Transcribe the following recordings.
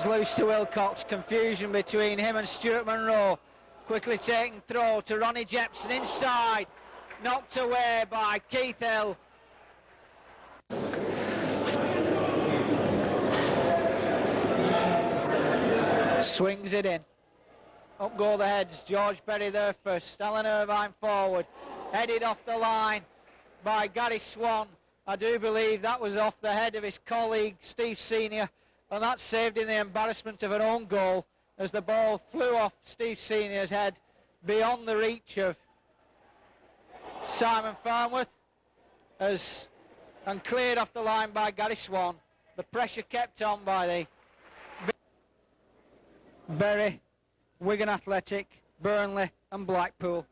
Loose to Wilcox, confusion between him and Stuart Monroe. Quickly taken throw to Ronnie Jepson inside, knocked away by Keith Hill. Swings it in. Up go the heads. George Berry there first. Alan Irvine forward. Headed off the line by Gary Swan. I do believe that was off the head of his colleague Steve Senior, and that saved in the embarrassment of an own goal as the ball flew off Steve Senior's head beyond the reach of Simon Farnworth and cleared off the line by Gary Swan. The pressure kept on by the Bury, Wigan Athletic, Burnley and Blackpool,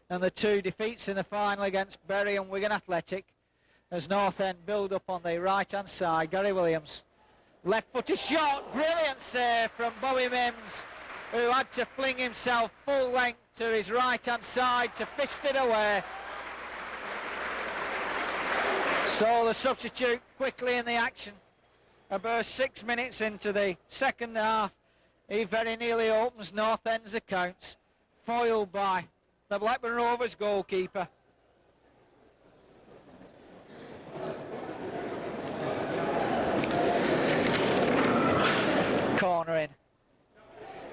and the two defeats in the final against Bury and Wigan Athletic as North End build up on the right hand side. Gary Williams, left-footed shot, brilliant save from Bobby Mims, who had to fling himself full length to his right hand side to fist it away. So the substitute quickly in the action. About 6 minutes into the second half, he very nearly opens North End's accounts, foiled by the Blackburn Rovers goalkeeper. Corner in,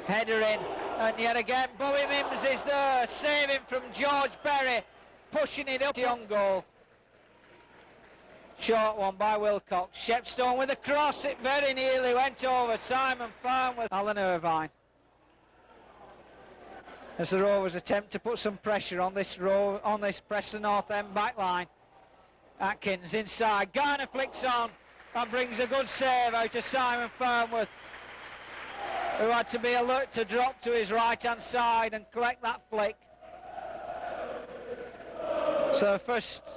header in, and yet again Bobby Mims is there, saving from George Berry, pushing it up on goal. Short one by Wilcox. Shepstone with a cross, it very nearly went over Simon Farnworth. Alan Irvine. As the Rovers attempt to put some pressure on this Preston North End back line. Atkins inside, Garner flicks on and brings a good save out of Simon Farnworth, who had to be alert to drop to his right hand side and collect that flick. So the first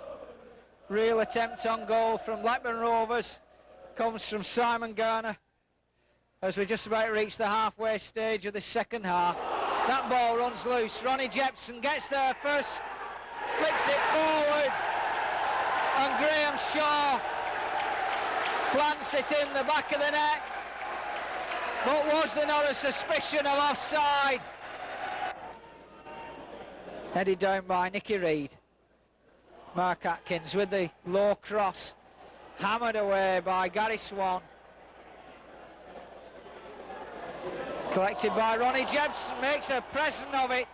real attempt on goal from Blackburn Rovers comes from Simon Garner as we just about reach the halfway stage of the second half. That ball runs loose. Ronnie Jepson gets there first, flicks it forward, and Graham Shaw plants it in the back of the net. But was there not a suspicion of offside? Headed down by Nicky Reid. Mark Atkins with the low cross, hammered away by Gary Swan. Collected by Ronnie Jepson, makes a present of it.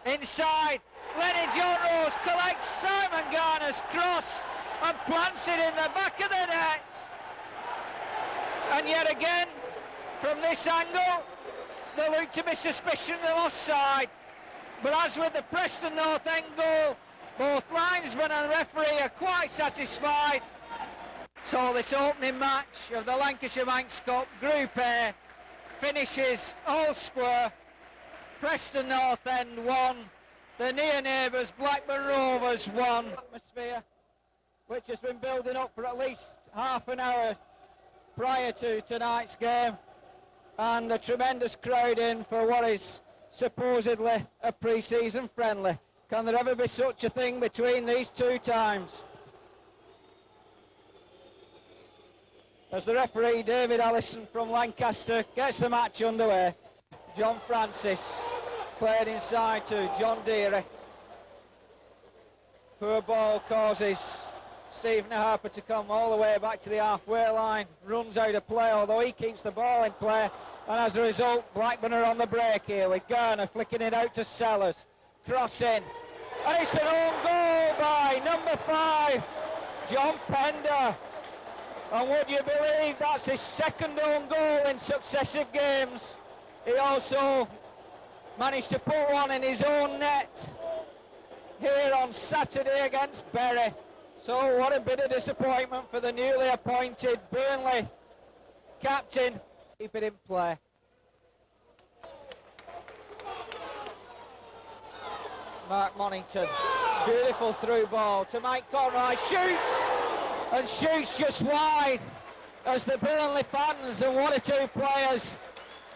Inside, Lenny John Rose collects Simon Garner's cross and plants it in the back of the net. And yet again, from this angle, there looked to be suspicion of offside. But as with the Preston North End goal, both linesman and referee are quite satisfied. So this opening match of the Lancashire Manx Cup Group A finishes all square. Preston North End 1, the near neighbours Blackburn Rovers 1. Atmosphere which has been building up for at least half an hour prior to tonight's game, and a tremendous crowd in for what is supposedly a pre-season friendly. Can there ever be such a thing between these two times? As the referee David Allison from Lancaster gets the match underway. John Francis played inside to John Deary. Poor ball causes Stephen Harper to come all the way back to the halfway line, runs out of play, although he keeps the ball in play, and as a result Blackburn are on the break here with Garner flicking it out to Sellers. Cross in, and it's an own goal by number 5, John Pender. And would you believe that's his second own goal in successive games? He also managed to put one in his own net here on Saturday against Bury. So what a bit of disappointment for the newly appointed Burnley captain. Keep it in play. Mark Monington, beautiful through ball to Mike Conroy, shoots! And shoots just wide as the Burnley fans and one or two players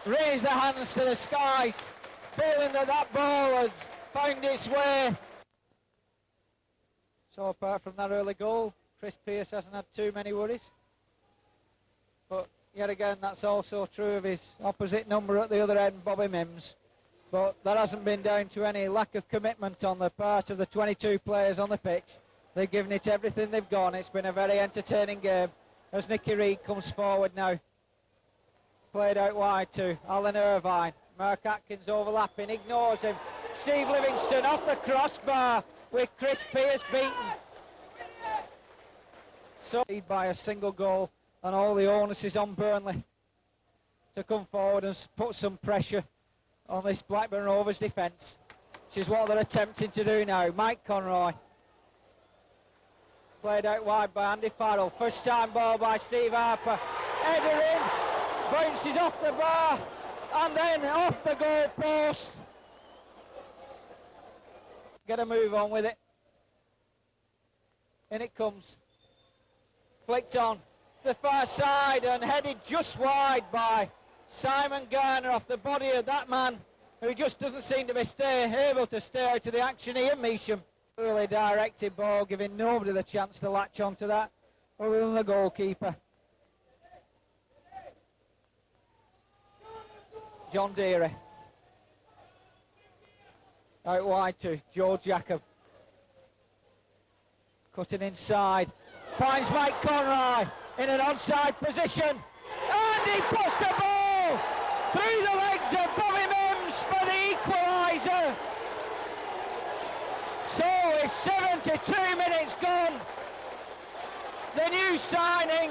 raise their hands to the skies, feeling that that ball had found its way So apart from that early goal, Chris Pearce hasn't had too many worries. But yet again, that's also true of his opposite number at the other end, Bobby Mims. But that hasn't been down to any lack of commitment on the part of the 22 players on the pitch. They've given it everything they've got. It's been a very entertaining game as Nicky Reid comes forward now. Played out wide to Alan Irvine. Mark Atkins overlapping, ignores him. Steve Livingston off the crossbar with Chris Pearce beaten. So by a single goal, and all the onus is on Burnley to come forward and put some pressure on this Blackburn Rovers defence, which is what they're attempting to do now. Mike Conroy. Played out wide by Andy Farrell. First time ball by Steve Harper. Header in, bounces off the bar, and then off the goal post. Get a move on with it. In it comes. Flicked on to the far side and headed just wide by Simon Garner off the body of that man who just doesn't seem to be able to stay out of the action, Ian Measham. Really directed ball, giving nobody the chance to latch onto that other than the goalkeeper. John Deary. Out wide to Joe Jacob. Cutting inside. Finds Mike Conroy in an onside position. And he puts the ball through the legs of Bobby Mims for the equaliser. So with 72 minutes gone, the new signing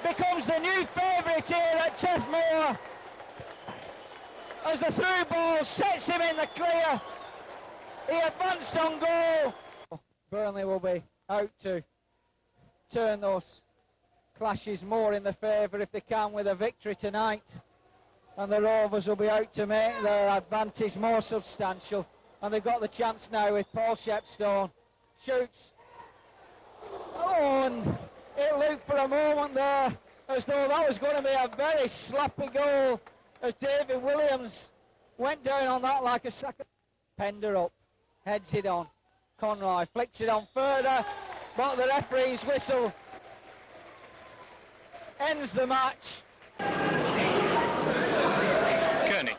becomes the new favourite here at Turf Moor as the through ball sets him in the clear. He advanced on goal. Burnley will be out to turn those clashes more in the favour if they can with a victory tonight. And the Rovers will be out to make their advantage more substantial. And they've got the chance now with Paul Shepstone. Shoots. Oh, and it looked for a moment there as though that was going to be a very sloppy goal as David Williams went down on that like a sack. Pender up, heads it on. Conroy flicks it on further, but the referee's whistle ends the match. Kearney.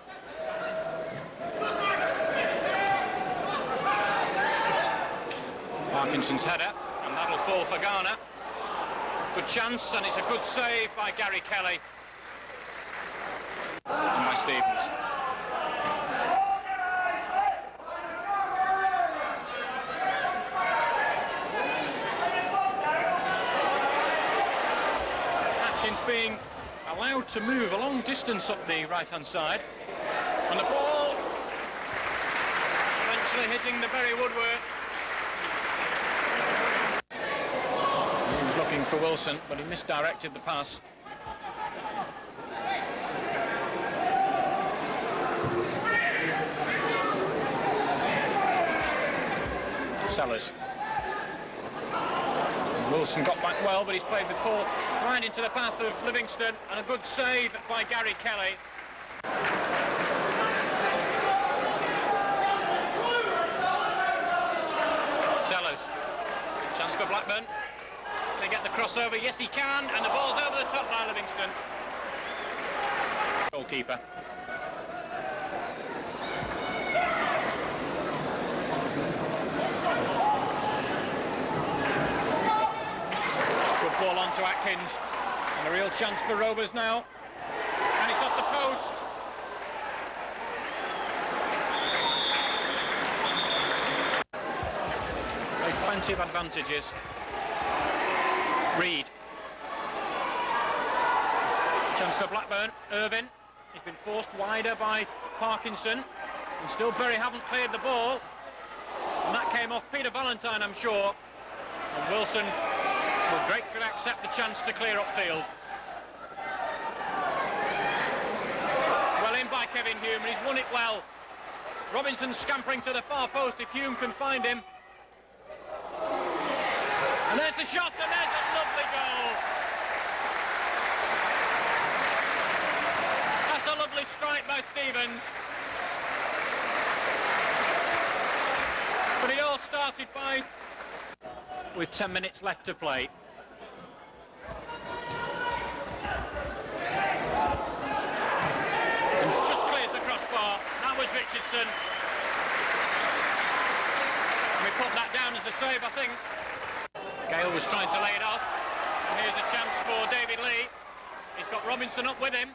Parkinson's header, and that'll fall for Garner. Good chance, and it's a good save by Gary Kelly. And by Stevens. Atkins being allowed to move a long distance up the right-hand side. And the ball eventually hitting the very woodwork. He was looking for Wilson, but he misdirected the pass. Sellers. Wilson got back well, but he's played the ball right into the path of Livingston, and a good save by Gary Kelly. Sellers. Chance for Blackburn. Can he get the crossover? Yes, he can, and the ball's over the top by Livingston. Goalkeeper. Ball on to Atkins, and a real chance for Rovers now, and it's off the post. They've plenty of advantages. Reid. Chance for Blackburn. Irvine. He's been forced wider by Parkinson, and still Bury haven't cleared the ball, and that came off Peter Valentine, I'm sure, and Wilson will gratefully accept the chance to clear upfield. Well in by Kevin Hume, and he's won it well. Robinson scampering to the far post if Hume can find him. And there's the shot, and there's a lovely goal. That's a lovely strike by Stevens. But it all started by with 10 minutes left to play. And just clears the crossbar. That was Richardson. And we put that down as a save, I think. Gale was trying to lay it off. And here's a chance for David Lee. He's got Robinson up with him.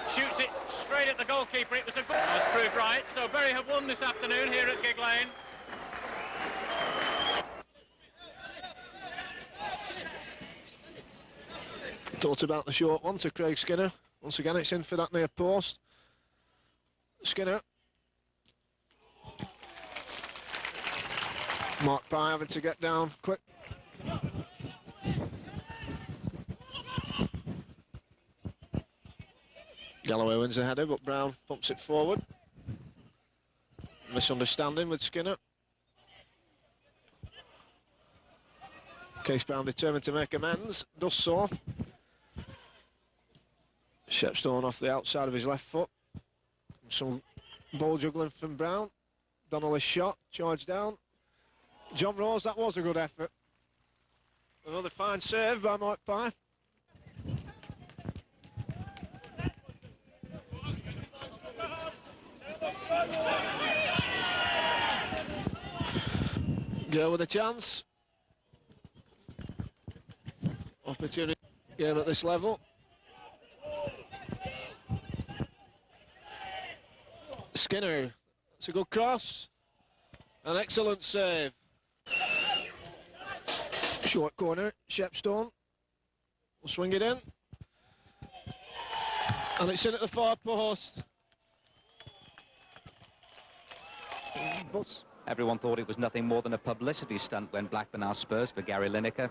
Shoots it straight at the goalkeeper. It was a good... That's proved right. So Bury have won this afternoon here at Gig Lane. Thought about the short one to Craig Skinner. Once again, it's in for that near post. Skinner. Mark Pye having to get down quick. Galloway wins the header, but Brown pumps it forward. Misunderstanding with Skinner. Case Brown determined to make amends, does so. Shepstone off the outside of his left foot. Some ball juggling from Brown. Donnelly's shot, charged down. John Rose, that was a good effort. Another fine save by Mark Pye. Go with a chance. Opportunity game at this level. Skinner, it's a good cross. An excellent save. Short corner, Shepstone will swing it in. And it's in at the far post. Everyone thought it was nothing more than a publicity stunt when Blackburn asked Spurs for Gary Lineker.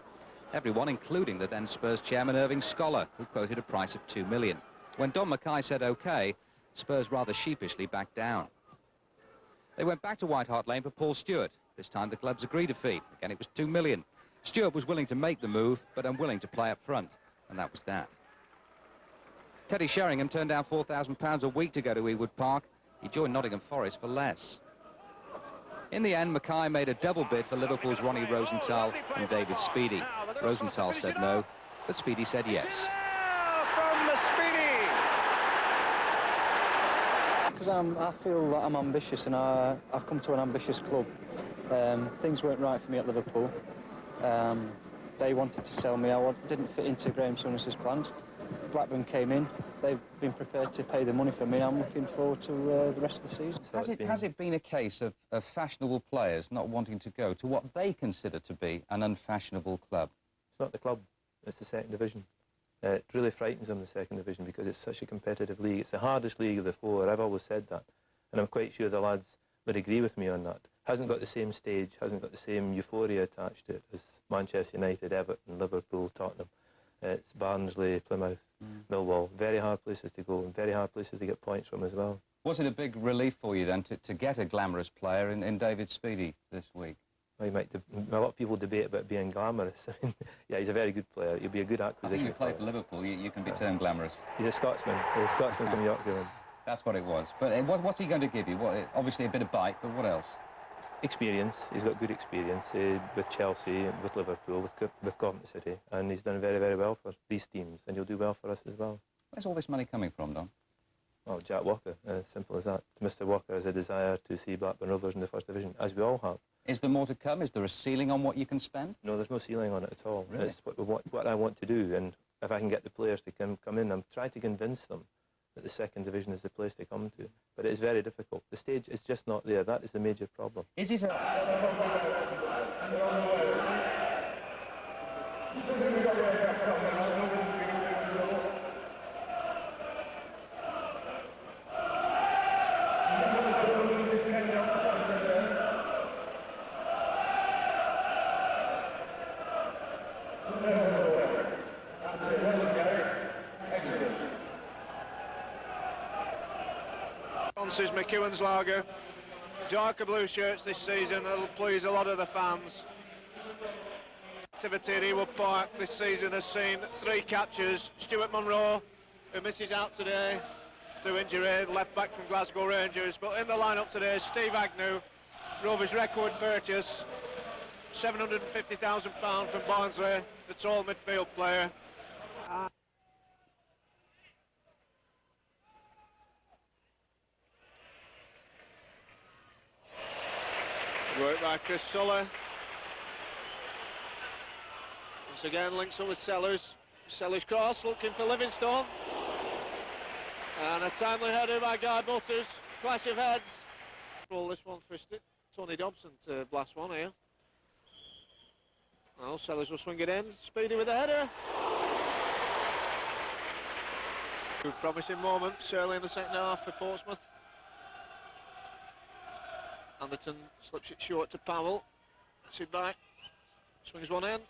Everyone, including the then Spurs chairman Irving Scholar, who quoted a price of $2 million. When Don Mackay said OK, Spurs rather sheepishly backed down. They went back to White Hart Lane for Paul Stewart. This time the clubs agreed a fee. Again, it was $2 million. Stewart was willing to make the move, but unwilling to play up front, and that was that. Teddy Sheringham turned down £4,000 a week to go to Ewood Park. He joined Nottingham Forest for less. In the end, Mackay made a double bid for Liverpool's Ronnie Rosenthal and David Speedy. Rosenthal said no, but Speedy said yes. Because I feel that I'm ambitious, and I've come to an ambitious club. Things weren't right for me at Liverpool. They wanted to sell me. I didn't fit into Graham Souness's plans. Blackburn came in. They've been prepared to pay the money for me. I'm looking forward to the rest of the season. Has it been a case of fashionable players not wanting to go to what they consider to be an unfashionable club? It's not the club, it's the second division. It really frightens them, the second division, because it's such a competitive league. It's the hardest league of the four. I've always said that, and I'm quite sure the lads would agree with me on that. Hasn't got the same stage, hasn't got the same euphoria attached to it as Manchester United, Everton, Liverpool, Tottenham. It's Barnsley, Plymouth, Millwall. Very hard places to go, and very hard places to get points from as well. Was it a big relief for you then to get a glamorous player in David Speedy this week? Well, a lot of people debate about being glamorous. I mean, yeah, he's a very good player. He'll be a good acquisition. I think you played for Liverpool, you can be termed glamorous. He's a Scotsman. He's a Scotsman from Yorkville. That's what it was. But what's he going to give you? Obviously a bit of bite, but what else? Experience. He's got good experience with Chelsea, with Liverpool, with Coventry City, and he's done very, very well for these teams, and he'll do well for us as well. Where's all this money coming from, Don? Well, Jack Walker, as simple as that. Mr. Walker has a desire to see Blackburn Rovers in the First Division, as we all have. Is there more to come? Is there a ceiling on what you can spend? No, there's no ceiling on it at all. Really? It's what I want to do, and if I can get the players to come in, I'm trying to convince them that the second division is the place to come to. But it is very difficult. The stage is just not there. That is the major problem. Is it Is McEwen's lager. Darker blue shirts this season, that'll please a lot of the fans. Activity at Ewood Park this season has seen 3 captures. Stuart Munro, who misses out today through injury, left back from Glasgow Rangers, but in the lineup today is Steve Agnew, Rovers record purchase. £750,000 from Barnsley, the tall midfield player. Work by Chris Suller. Once again links up with Sellers. Sellers cross, looking for Livingstone. And a timely header by Guy Butters. Clash of heads. Roll this one for Tony Dobson to blast one here. Well, Sellers will swing it in. Speedy with the header. Two promising moments early in the second half for Portsmouth. Anderton slips it short to Powell. Gets it back. Swings one in.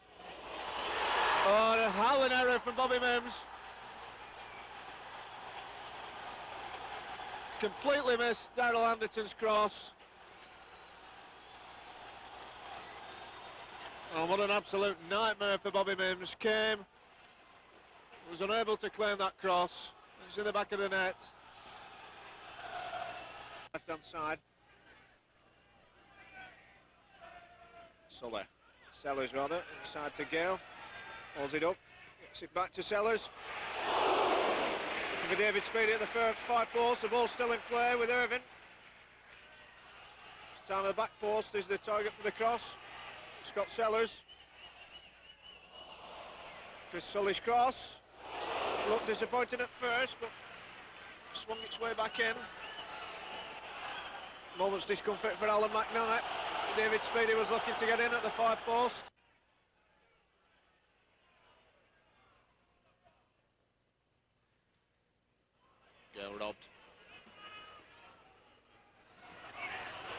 Oh, a howling error from Bobby Mims. Completely missed Daryl Anderton's cross. Oh, what an absolute nightmare for Bobby Mims. Came, was unable to claim that cross. It's in the back of the net. Left-hand side. Sellers rather, inside to Gale. Holds it up, gets it back to Sellers. For David Speedy at the far post, the ball's still in play with Irvine. This time the back post is the target for the cross. Scott Sellers. Chris Sully's cross. Looked disappointing at first, but swung its way back in. Moment's discomfort for Alan McKnight. David Speedy was looking to get in at the far post. Gale robbed.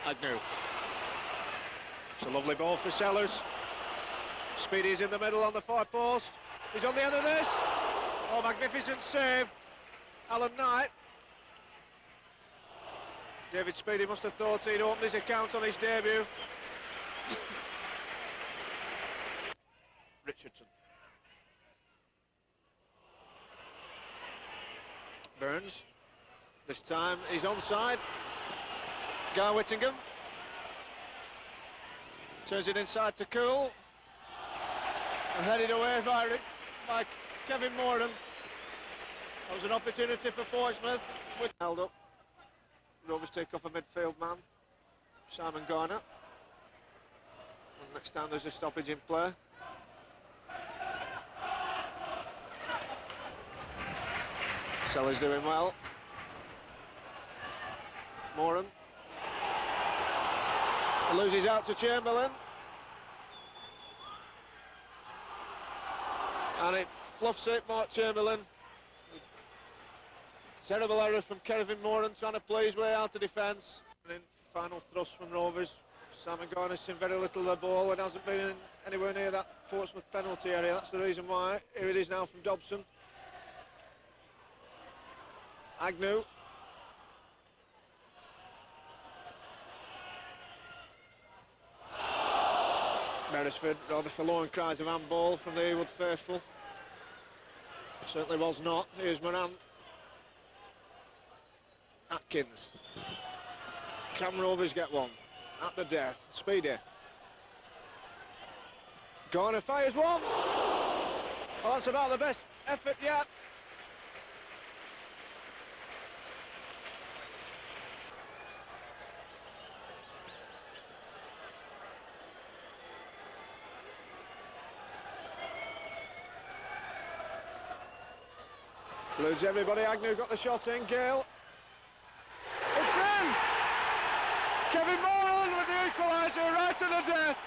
Agnew. It's a lovely ball for Sellers. Speedy's in the middle on the far post. He's on the end of this. Oh, magnificent save. Alan Knight. David Speedy must have thought he'd opened his account on his debut. Richardson. Burns. This time he's onside. Guy Whittingham. Turns it inside to Cool. And headed away by Kevin Moran. That was an opportunity for Portsmouth. Held up. Rovers take off a midfield man, Simon Garner. And next time there's a stoppage in play. Sellers doing well. Moran. Loses out to Chamberlain. And it fluffs it, Mark Chamberlain. Terrible error from Kevin Moran, trying to play his way out of defence. And final thrust from Rovers. Simon Garner's seen very little of the ball and hasn't been anywhere near that Portsmouth penalty area. That's the reason why. Here it is now from Dobson. Agnew. Beresford, rather forlorn cries of handball from the Heywood faithful. Certainly was not. Here's Moran. Atkins. Can Rovers get one? At the death. Speedy. Garner fires one. Oh, that's about the best effort yet. Eludes everybody. Agnew got the shot in. Gale. It's in! Kevin Moran with the equaliser right to the death.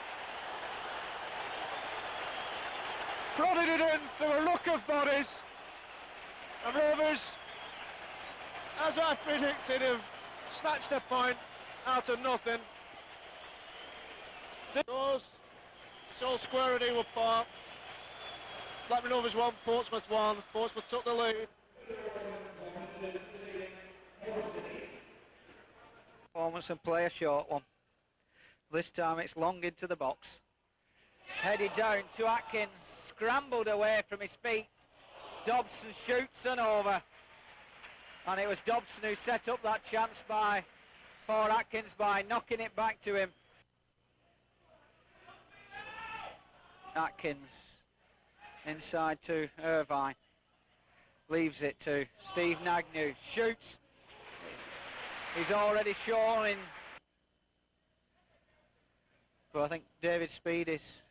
Prodded it in through a ruck of bodies. And Rovers, as I predicted, have snatched a point out of nothing. It's all square at Heywood Park. Blackburn Rovers 1, Portsmouth 1. Portsmouth took the lead. Performance and play a short one. This time it's long into the box. Headed down to Atkins, scrambled away from his feet. Dobson shoots and over. And it was Dobson who set up that chance for Atkins by knocking it back to him. Atkins inside to Irvine. Leaves it to Steve Nagnew. Shoots. He's already shown in. But I think David Speed is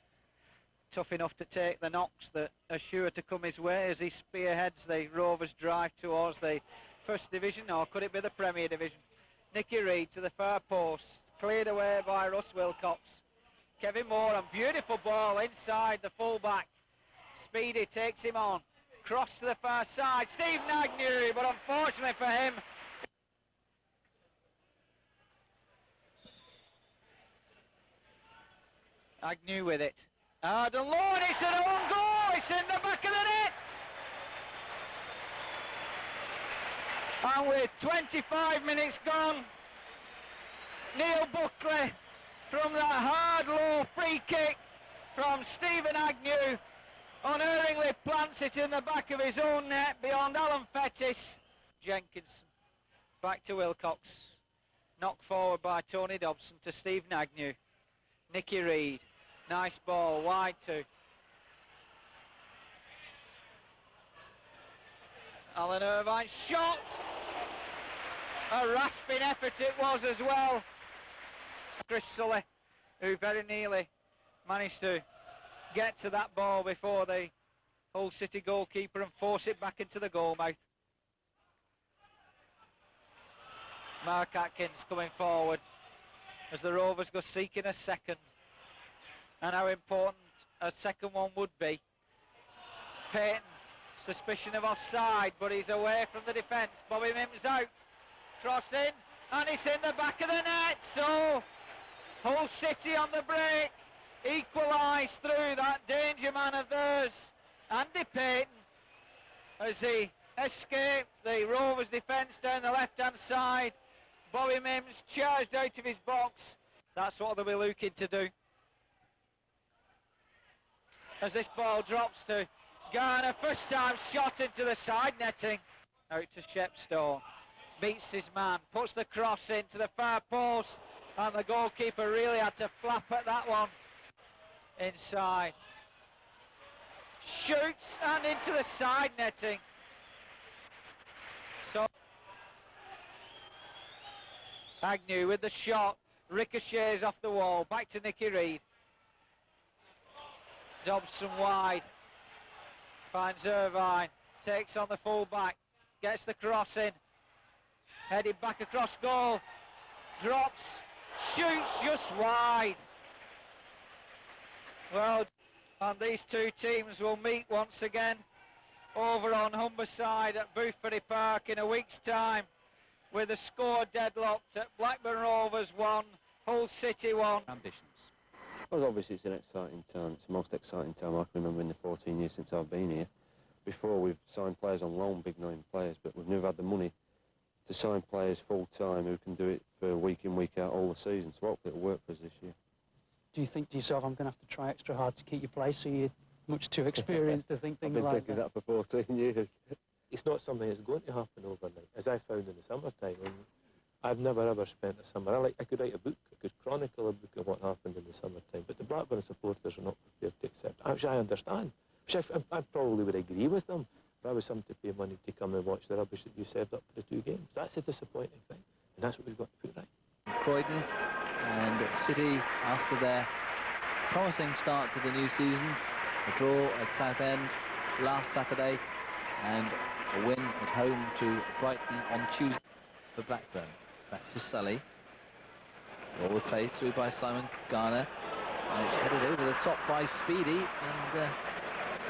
tough enough to take the knocks that are sure to come his way as he spearheads the Rovers drive towards the First Division, or could it be the Premier Division? Nicky Reid to the far post, cleared away by Russ Wilcox. Kevin Moore, and beautiful ball inside the full-back. Speedy takes him on, cross to the far side, Steve Nagnew, but unfortunately for him, Agnew with it. Delorme, it's an own goal, it's in the back of the net! And with 25 minutes gone, Neil Buckley from that hard low free kick from Stephen Agnew unerringly plants it in the back of his own net beyond Alan Fettis. Jenkinson back to Wilcox, knocked forward by Tony Dobson to Steve Nagnew. Nicky Reid, nice ball wide to Alan Irvine, shot! A rasping effort it was as well. Chris Sully, who very nearly managed to get to that ball before the Hull City goalkeeper and force it back into the goal mouth. Mark Atkins coming forward as the Rovers go seeking a second. And how important a second one would be. Payton, suspicion of offside, but he's away from the defence. Bobby Mims out, cross in, and it's in the back of the net. So Hull City on the break, equalise through that danger man of theirs, Andy Payton, as he escaped the Rovers defence down the left-hand side. Bobby Mims charged out of his box. That's what they'll be looking to do. As this ball drops to Garner, first time shot into the side netting. Out to Shepstone, beats his man, puts the cross into the far post, and the goalkeeper really had to flap at that one. Inside. Shoots and into the side netting. So Agnew with the shot, ricochets off the wall, back to Nicky Reid. Dobson wide, finds Irvine, takes on the full back, gets the cross in, headed back across goal, drops, shoots just wide. Well, and these two teams will meet once again over on Humberside at Boothbury Park in a week's time, with the score deadlocked at Blackburn Rovers 1, Hull City 1. Ambitions. Well, obviously it's an exciting time. It's the most exciting time I can remember in the 14 years since I've been here. Before, we've signed players on loan, big-name players, but we've never had the money to sign players full-time who can do it for week in, week out all the season. So hopefully it'll work for us this year. Do you think to yourself, I'm going to have to try extra hard to keep your place, or you're much too experienced to think things like that? I've been thinking that for 14 years. It's not something that's going to happen overnight, as I found in the summertime. I mean, I've never ever spent a summer. I could write a book, I could chronicle a book of what happened in the summertime, but the Blackburn supporters are not prepared to accept, which I understand, which I probably would agree with them if I was somebody to pay money to come and watch the rubbish that you served up for the 2 games. That's a disappointing thing, and that's what we've got to put right. Croydon and City, after their promising start to the new season, a draw at Southend last Saturday and a win at home to Brighton on Tuesday for Blackburn. Back to Sully. Ball played through by Simon Garner, and it's headed over the top by Speedy, and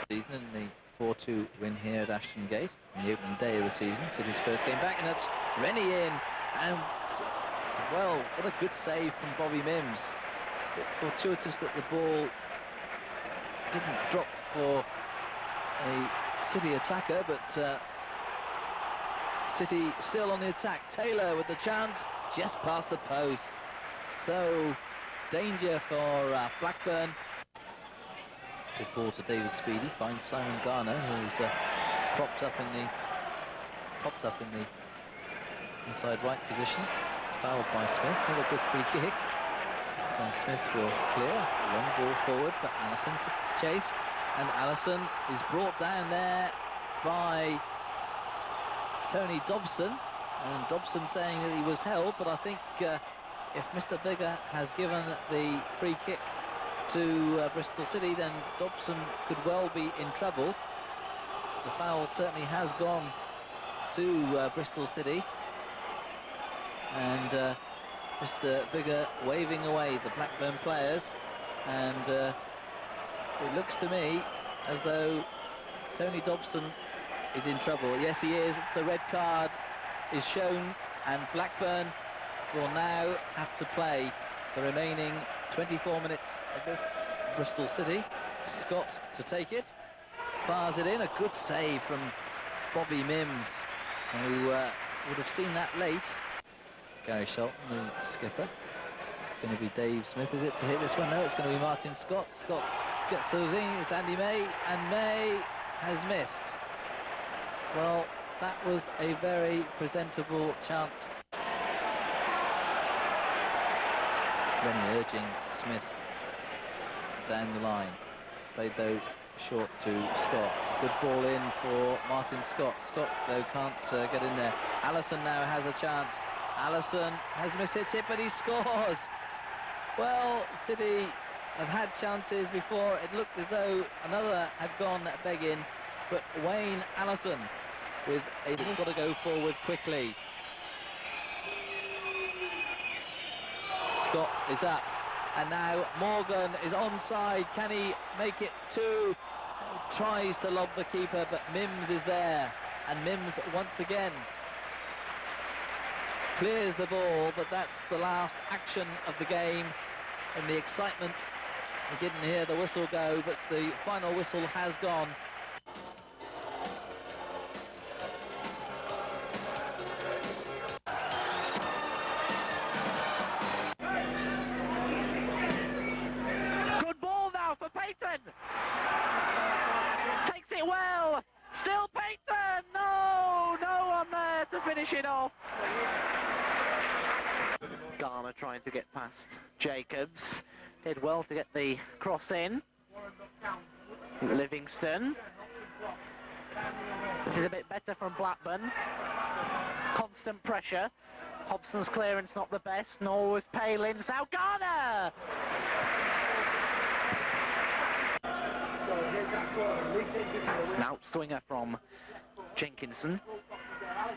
season in the 4-2 win here at Ashton Gate on the opening day of the season. City's first game back, and that's Rennie in, and well, what a good save from Bobby Mims. A bit fortuitous that the ball didn't drop for a City attacker, but City still on the attack. Taylor with the chance, just past the post. So, danger for Blackburn. Good ball to David Speedy, finds Simon Garner, who's popped up in the inside right position. Fouled by Smith, another good free kick. So Smith will clear, long ball forward for Allison to chase, and Allison is brought down there by Tony Dobson, and Dobson saying that he was held, but I think if Mr. Bigger has given the free kick to Bristol City, then Dobson could well be in trouble. The foul certainly has gone to Bristol City, and Mr. Bigger waving away the Blackburn players, and it looks to me as though Tony Dobson is in trouble. Yes, he is. The red card is shown, and Blackburn will now have to play the remaining 24 minutes of Bristol City. Scott to take it, fires it in. A good save from Bobby Mims, who would have seen that late. Gary Shelton, the skipper. It's going to be Dave Smith, is it, to hit this one? No, it's going to be Martin Scott. Scott gets us in. It's Andy May, and May has missed. Well, that was a very presentable chance. Rennie urging Smith down the line. Played though short to Scott. Good ball in for Martin Scott. Scott though can't get in there. Allison now has a chance. Allison has mishit it, but he scores. Well, City have had chances before. It looked as though another had gone begging, but Wayne Allison with it's got to go forward quickly. Scott is up, and now Morgan is onside. Can he make it two? Tries to lob the keeper, but Mims is there, and Mims once again clears the ball, but that's the last action of the game. In the excitement, we didn't hear the whistle go, but the final whistle has gone. Good ball now for Payton. Takes it well. Still Payton. No one there to finish it off. Garner trying to get past Jacobs. Did well to get the cross in. Livingston. This is a bit better from Blackburn. Constant pressure. Hobson's clearance not the best, nor was Palin's. Now Garner! Now swinger from Jenkinson.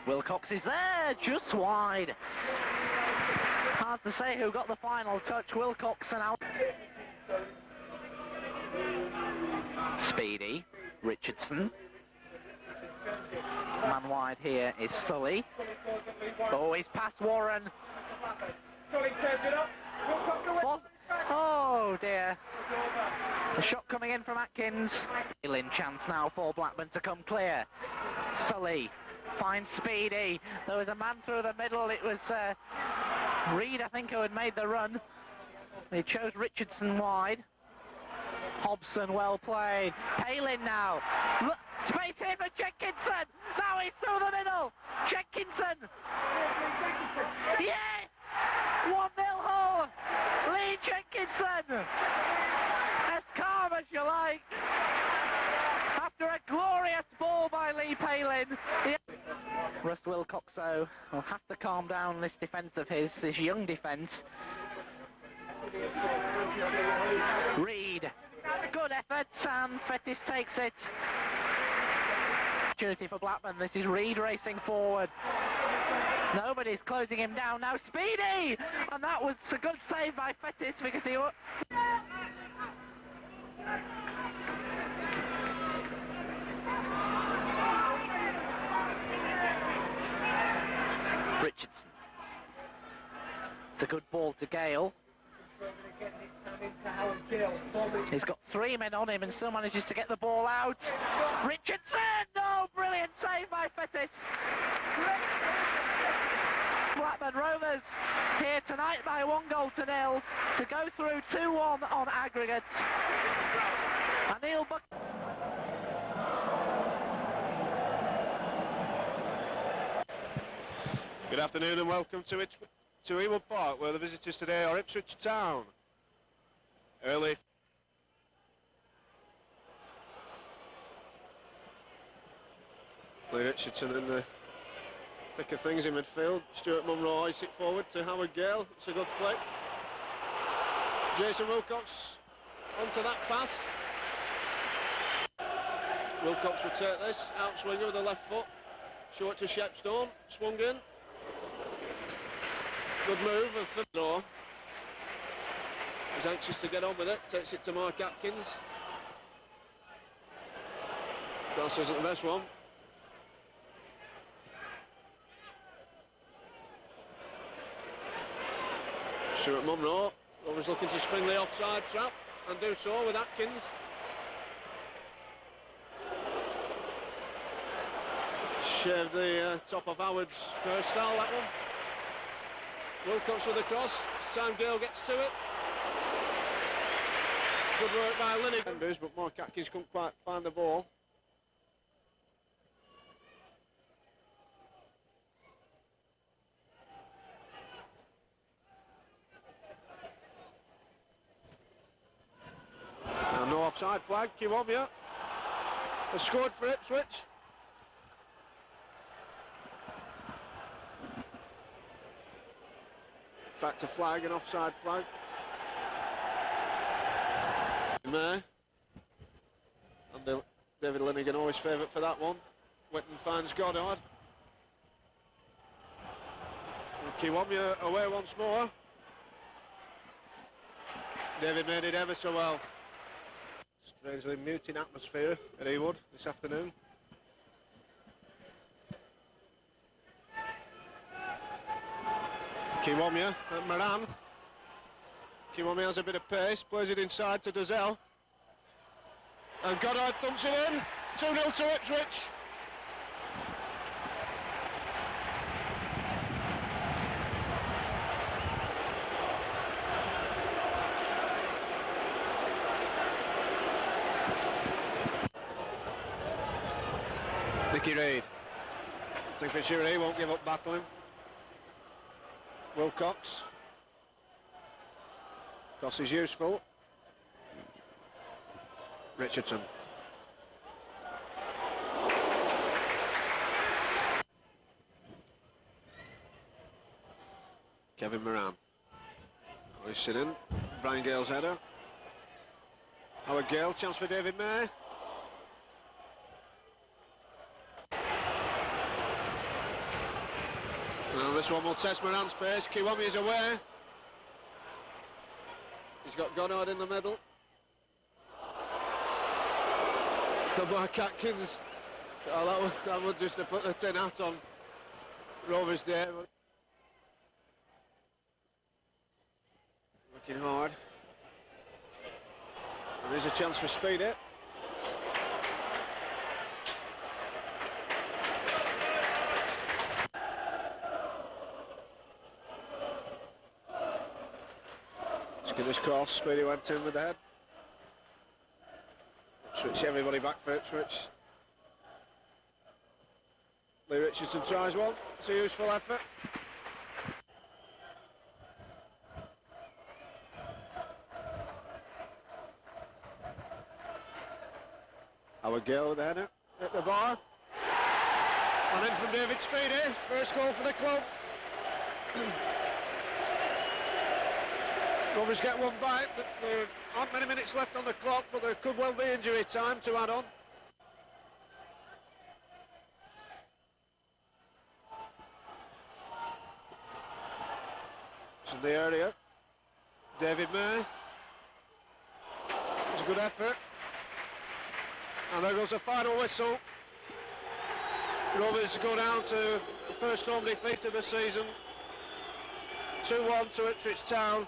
Wilcox is there, just wide. Hard to say who got the final touch, Wilcox and out. Speedy, Richardson. Man wide here is Sully. Oh, he's past Warren. Oh dear. The shot coming in from Atkins. Chance now for Blackburn to come clear. Sully finds Speedy. There was a man through the middle. It was Reed, I think, who had made the run. He chose Richardson wide. Hobson, well played. Palin now. Space here for Jenkinson. Now he's through the middle. Jenkinson. Yes! 1-0 Hull. Lee Jenkinson. As calm as you like. After a glorious ball by Lee Palin. Russ Wilcox, though, will have to calm down this defence of his, this young defence. Reed, good effort, and Fettis takes it. Opportunity for Blackburn. This is Reed racing forward. Nobody's closing him down now. Speedy, and that was a good save by Fettis because he. Richardson. It's a good ball to Gale. He's got 3 men on him and still manages to get the ball out. Richardson! No, brilliant save by Fettis. Blackburn Rovers here tonight by 1-0 to go through 2-1 on aggregate. And Neil Buck. Good afternoon and welcome to Ewood Park, where the visitors today are Ipswich Town. Early Richardson in the thick of things in midfield. Stuart Munro hoists it forward to Howard Gale. It's a good flick. Jason Wilcox onto that pass. Wilcox will take this, outswinger with the left foot. Show it to Shepstone, swung in. Good move of Findor. He's anxious to get on with it, takes it to Mark Atkins. Cross isn't the best one. Stuart Munro, always looking to spring the offside trap and do so with Atkins. Shaved the top of Howard's hairstyle, that one. Wilcox with the cross, it's time Gale gets to it. Good work by Linegan, but Mark Atkins couldn't quite find the ball. Now no offside flag, Kiwomya has scored for Ipswich. In fact, a flag, an offside flag. There. And David Linnigan always favourite for that one. Whitton finds Goddard. And Kiwomya away once more. David made it ever so well. Strangely muting atmosphere at Ewood this afternoon. Kiwomya and Moran. Kiwomya has a bit of pace, plays it inside to Dozell. And Goddard thumps it in. 2-0 to Ipswich. Nicky Reid. I think for sure he won't give up battling. Wilcox. Cross is useful. Richardson. Kevin Moran. Hoists it in. Brian Gale's header. Howard Gale, chance for David May. Well, this one will test Moran's pace. Kiwomya's away. He's got Goddard in the middle. So Mark Atkins. Oh, that was just to put the tin hat on Rovers Day. Looking hard. And there's a chance for Speedy. Skinner's cross, Speedy went in with the head. Ipswich, everybody back for Ipswich. Lee Richardson tries one, it's a useful effort. Howard Gale with the header, hit the bar. And in from David Speedy, first goal for the club. Rovers get one back, but there aren't many minutes left on the clock, but there could well be injury time to add on. It's in the area. David May. It's a good effort. And there goes the final whistle. Rovers go down to the first home defeat of the season. 2-1 to Ipswich Town.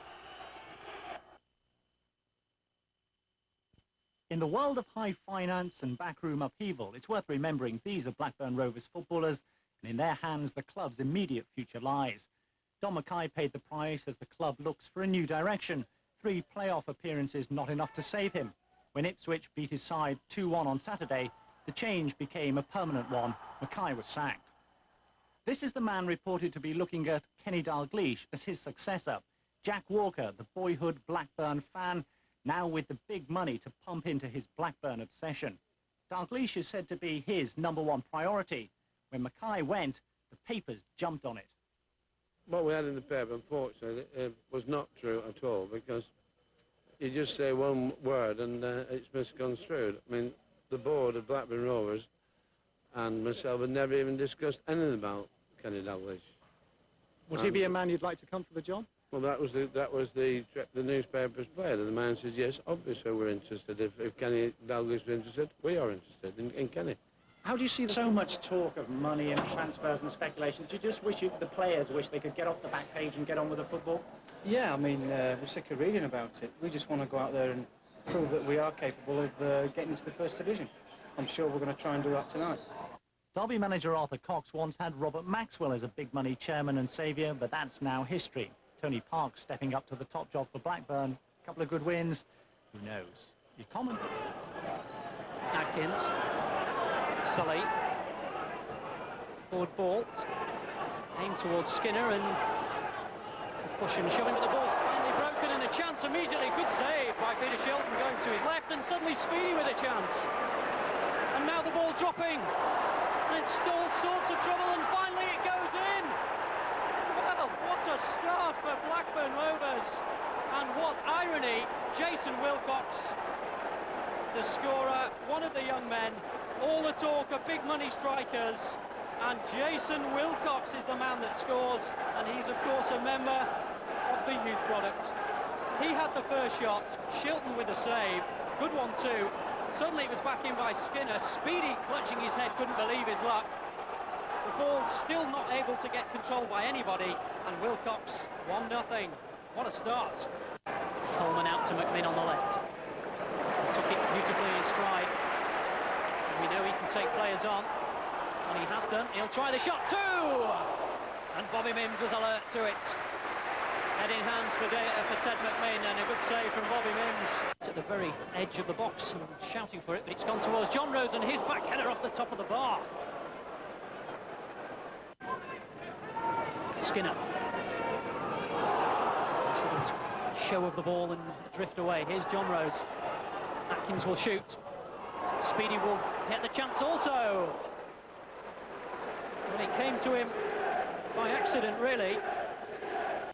In the world of high finance and backroom upheaval, it's worth remembering these are Blackburn Rovers footballers, and in their hands the club's immediate future lies. Don Mackay paid the price as the club looks for a new direction. 3 playoff appearances not enough to save him. When Ipswich beat his side 2-1 on Saturday, the change became a permanent one. Mackay was sacked. This is the man reported to be looking at Kenny Dalglish as his successor. Jack Walker, the boyhood Blackburn fan, now with the big money to pump into his Blackburn obsession. Dalglish is said to be his #1 priority. When Mackay went, the papers jumped on it. What we had in the paper, unfortunately, was not true at all, because you just say one word and it's misconstrued. I mean, the board of Blackburn Rovers and myself had never even discussed anything about Kenny Dalglish. Would he be a man you'd like to come for the job? Well, that was the newspapers played, and the man says, yes, obviously we're interested. If Kenny Dalglish is interested, we are interested in Kenny. How do you see so much talk of money and transfers and speculation? Do you just wish the players wish they could get off the back page and get on with the football? Yeah, I mean, we're sick of reading about it. We just want to go out there and prove that we are capable of getting into the First Division. I'm sure we're going to try and do that tonight. Derby manager Arthur Cox once had Robert Maxwell as a big money chairman and saviour, but that's now history. Tony Parks stepping up to the top job for Blackburn. A couple of good wins. Who knows? You comment. Atkins. Sully. Forward ball. Aimed towards Skinner and push and shoving, but the ball's finally broken and a chance immediately. Good save by Peter Shilton going to his left, and suddenly Speedy with a chance. And now the ball dropping. And it's still sorts of trouble, and finally it goes in. Well, what a start for Blackburn Rovers. And what irony, Jason Wilcox, the scorer, one of the young men. All the talk of big money strikers, and Jason Wilcox is the man that scores, and he's of course a member of the youth product. He had the first shot, Shilton with a save, good one too. Suddenly it was back in by Skinner, Speedy clutching his head, couldn't believe his luck. The ball still not able to get controlled by anybody, and Wilcox 1-0. What a start. Coleman out to McMinn on the left. He took it beautifully in stride. We know he can take players on, and he has done. He'll try the shot too! And Bobby Mims was alert to it. Head in hands for Ted McMinn, and a good save from Bobby Mims. It's at the very edge of the box and shouting for it, but it's gone towards John Rose, and his back header off the top of the bar. Skinner. Show of the ball and drift away. Here's John Rose. Atkins will shoot. Speedy will get the chance also. Well, it came to him by accident, really.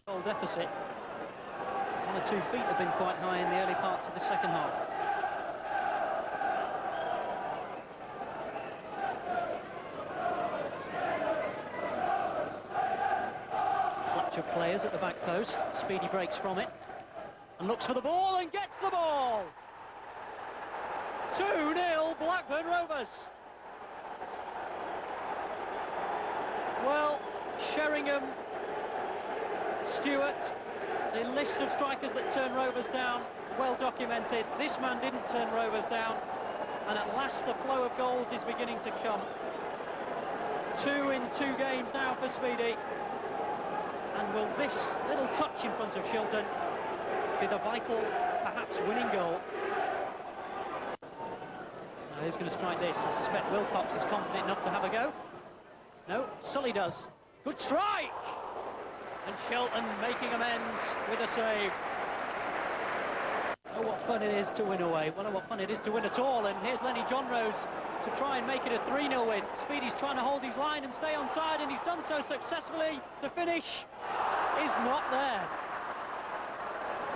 Goal deficit. 1 or 2 feet have been quite high in the early parts of the second half. Clutch of players at the back post. Speedy breaks from it and looks for the ball and gets the ball. 2-0 Blackburn Rovers. Well, Sheringham, Stewart, the list of strikers that turn Rovers down, well documented. This man didn't turn Rovers down, and at last the flow of goals is beginning to come. 2 in 2 games now for Speedy. And will this little touch in front of Shilton be the vital, perhaps winning goal? Now, who's going to strike this? I suspect Wilcox is confident enough to have a go. No, Sully does. Good strike! And Shilton making amends with a save. Oh, what fun it is to win away. Well, what fun it is to win at all. And here's Lenny John Rose to try and make it a 3-0 win. Speedy's trying to hold his line and stay on side, and he's done so successfully. The finish is not there.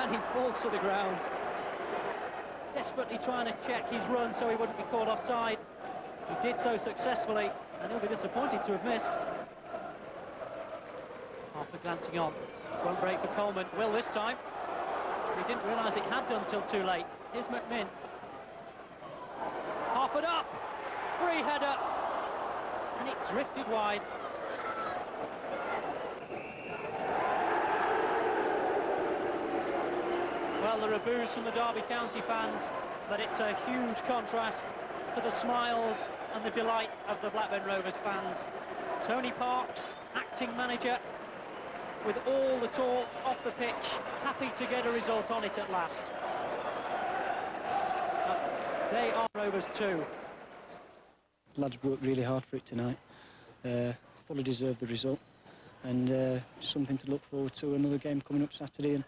And he falls to the ground, desperately trying to check his run so he wouldn't be caught offside. He did so successfully, and he'll be disappointed to have missed. Harper glancing on. Won't break for Coleman. Will this time. He didn't realise it had done till too late. Here's McMinn. Harpered up. Free header. And it drifted wide. Well, there are boos from the Derby County fans, but it's a huge contrast to the smiles and the delight of the Blackburn Rovers fans. Tony Parks, acting manager, with all the talk off the pitch, happy to get a result on it at last. They are Rovers too. Lads worked really hard for it tonight. Fully deserved the result, and something to look forward to. Another game coming up Saturday, and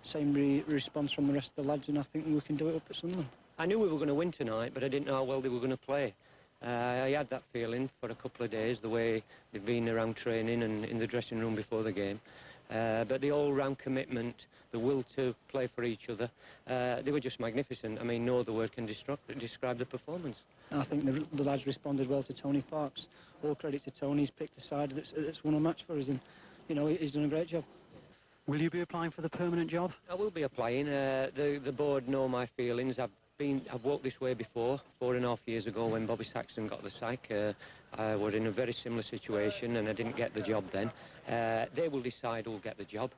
same response from the rest of the lads, and I think we can do it up at Sunderland. I knew we were going to win tonight, but I didn't know how well they were going to play. I had that feeling for a couple of days, the way they've been around training and in the dressing room before the game. But the all-round commitment, the will to play for each other, they were just magnificent. I mean, no other word can describe the performance. I think the lads responded well to Tony Parks. All credit to Tony. He's picked a side that's won a match for us, and, you know, he's done a great job. Will you be applying for the permanent job? I will be applying. The board know my feelings. I've walked this way before, 4.5 years ago when Bobby Saxton got the sack. I was in a very similar situation and I didn't get the job then. They will decide who'll get the job.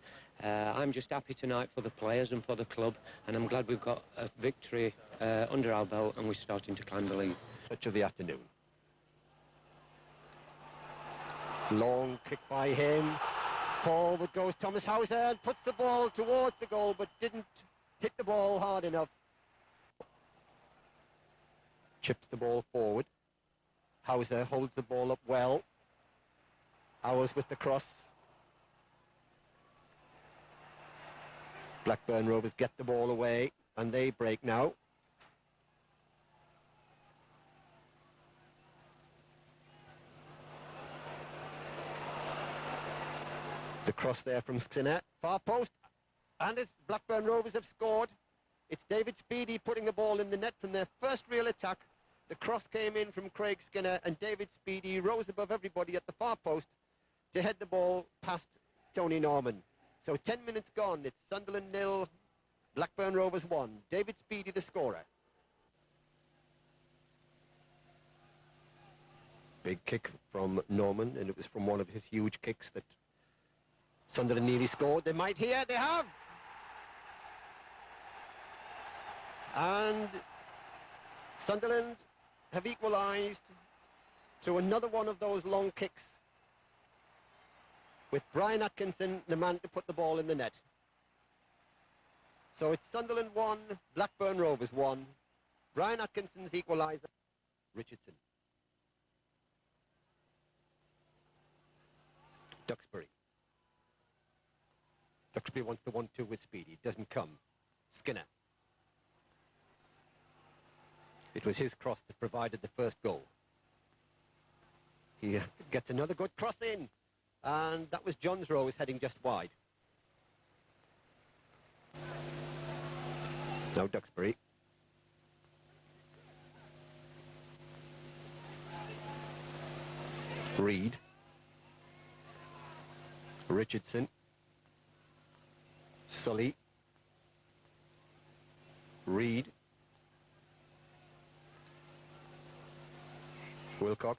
I'm just happy tonight for the players and for the club, and I'm glad we've got a victory under our belt and we're starting to climb the league. Touch of the afternoon. Long kick by him. Forward goes Thomas Hauser and puts the ball towards the goal but didn't hit the ball hard enough. Chips the ball forward. Hauser holds the ball up well. Hours with the cross. Blackburn Rovers get the ball away and they break now. The cross there from Skinner, far post, and it's Blackburn Rovers have scored. It's David Speedy putting the ball in the net from their first real attack. The cross came in from Craig Skinner, and David Speedy rose above everybody at the far post to head the ball past Tony Norman. So 10 minutes gone, it's Sunderland 0, Blackburn Rovers 1. David Speedy the scorer. Big kick from Norman, and it was from one of his huge kicks that Sunderland nearly scored. They might here, they have! And Sunderland have equalised through another one of those long kicks with Brian Atkinson, the man to put the ball in the net. So it's Sunderland 1, Blackburn Rovers 1. Brian Atkinson's equaliser. Richardson. Duxbury. Duxbury wants the 1-2 with Speedy. Doesn't come. Skinner. It was his cross that provided the first goal. He gets another good cross in. And that was John's Rose heading just wide. Now Duxbury. Reed. Richardson. Sully. Reed. Wilcox.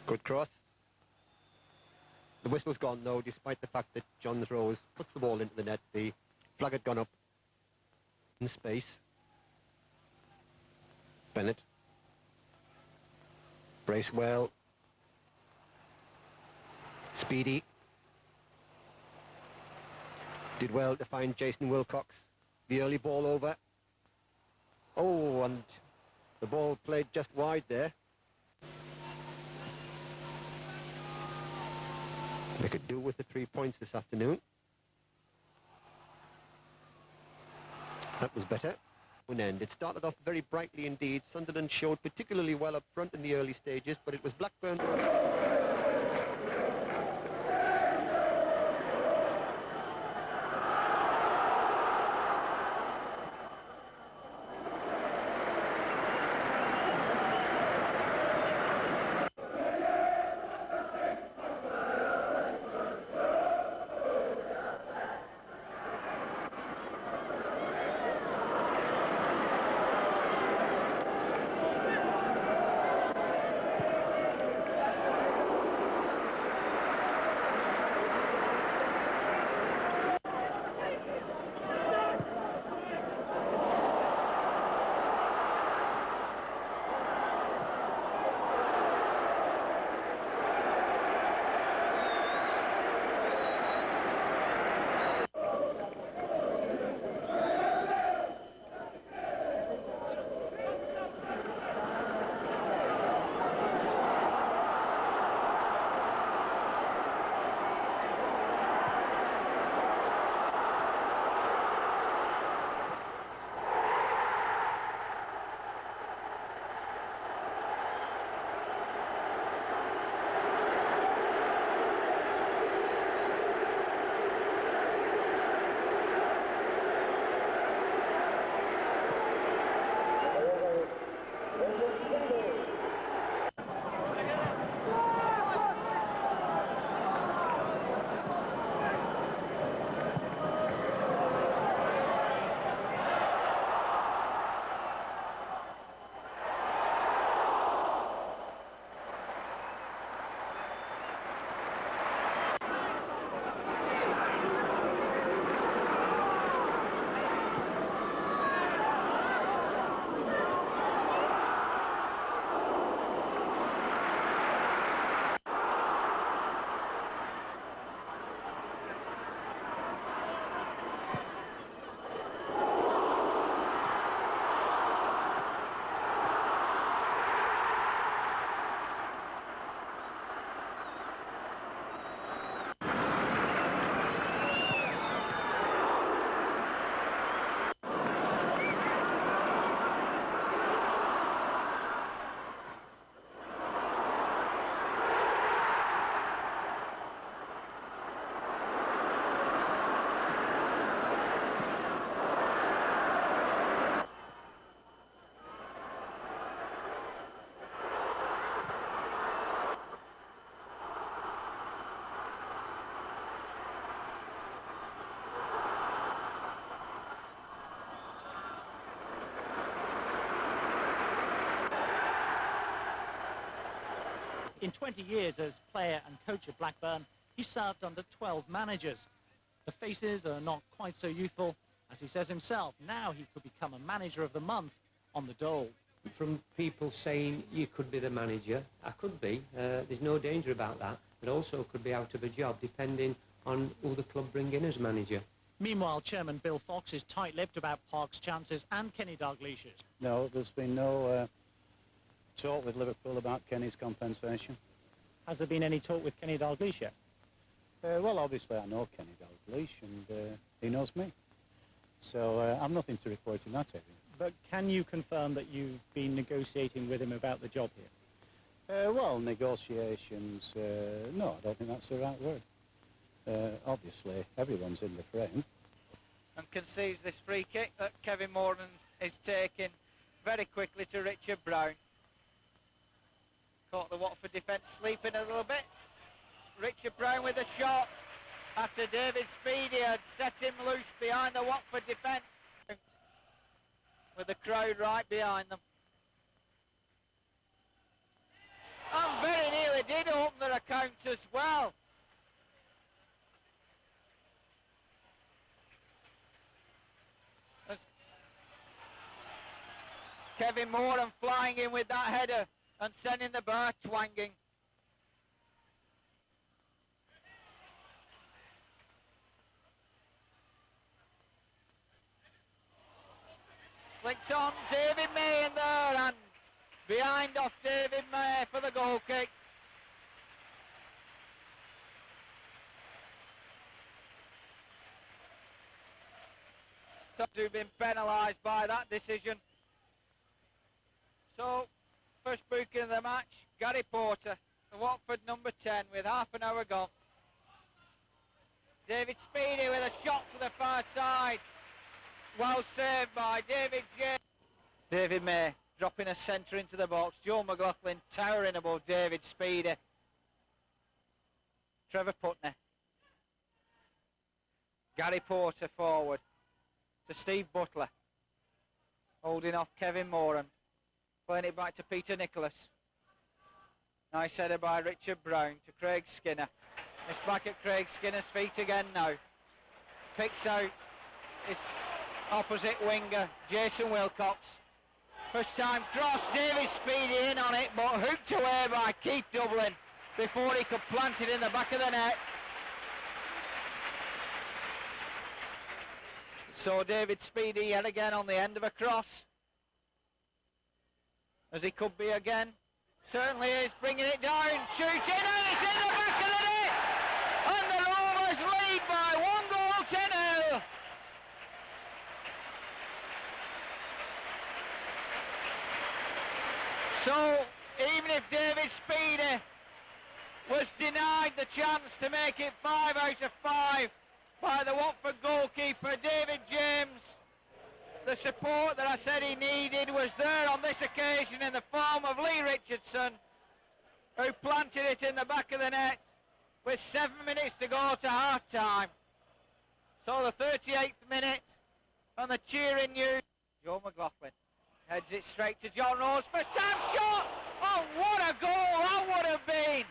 Good cross. The whistle's gone though, despite the fact that Johns Rose puts the ball into the net. The flag had gone up in space. Bennett. Bracewell. Speedy. Did well to find Jason Wilcox. The early ball over. Oh, and the ball played just wide there. They could do with the 3 points this afternoon. That was better. It started off very brightly indeed. Sunderland showed particularly well up front in the early stages, but it was Blackburn. In 20 years as player and coach at Blackburn, he served under 12 managers. The faces are not quite so youthful. As he says himself, now he could become a manager of the month on the dole. From people saying you could be the manager, I could be. There's no danger about that. But also could be out of a job depending on who the club bring in as manager. Meanwhile, Chairman Bill Fox is tight-lipped about Park's chances and Kenny Dalglish's. No, there's been no talk with Liverpool about Kenny's compensation. Has there been any talk with Kenny Dalglish yet? Well, obviously I know Kenny Dalglish and he knows me. So I've nothing to report in that area. But can you confirm that you've been negotiating with him about the job here? Well, negotiations, no, I don't think that's the right word. Obviously, everyone's in the frame. And concedes this free kick that Kevin Moran is taking very quickly to Richard Brown. Caught the Watford defence sleeping a little bit. Richard Brown with a shot after David Speedy had set him loose behind the Watford defence, with the crowd right behind them. And very nearly did open their account as well. As Kevin Moran flying in with that header and sending the bar twanging. Flicked on, David May in there, and behind off David May for the goal kick. Some who've been penalised by that decision. So, first booking of the match, Gary Porter, the Watford number 10, with half an hour gone. David Speedy with a shot to the far side. Well saved by David James. David May dropping a centre into the box. Joe McLaughlin towering above David Speedy. Trevor Putney. Gary Porter forward to Steve Butler. Holding off Kevin Moran. Playing it back to Peter Nicholas. Nice header by Richard Brown to Craig Skinner. It's back at Craig Skinner's feet again now. Picks out his opposite winger, Jason Wilcox. First time cross, David Speedy in on it, but hooked away by Keith Dublin before he could plant it in the back of the net. So David Speedy yet again on the end of a cross. As he could be again. Certainly is, bringing it down, shooting, and it's in the back of the net! And the Rovers lead by 1-0. So, even if David Speedy was denied the chance to make it 5 out of 5 by the Watford goalkeeper, David James, the support that I said he needed was there on this occasion in the form of Lee Richardson, who planted it in the back of the net with 7 minutes to go to half-time. So the 38th minute, and the cheering news. Joe McLaughlin heads it straight to John Rose. First time shot! Oh, what a goal that would have been!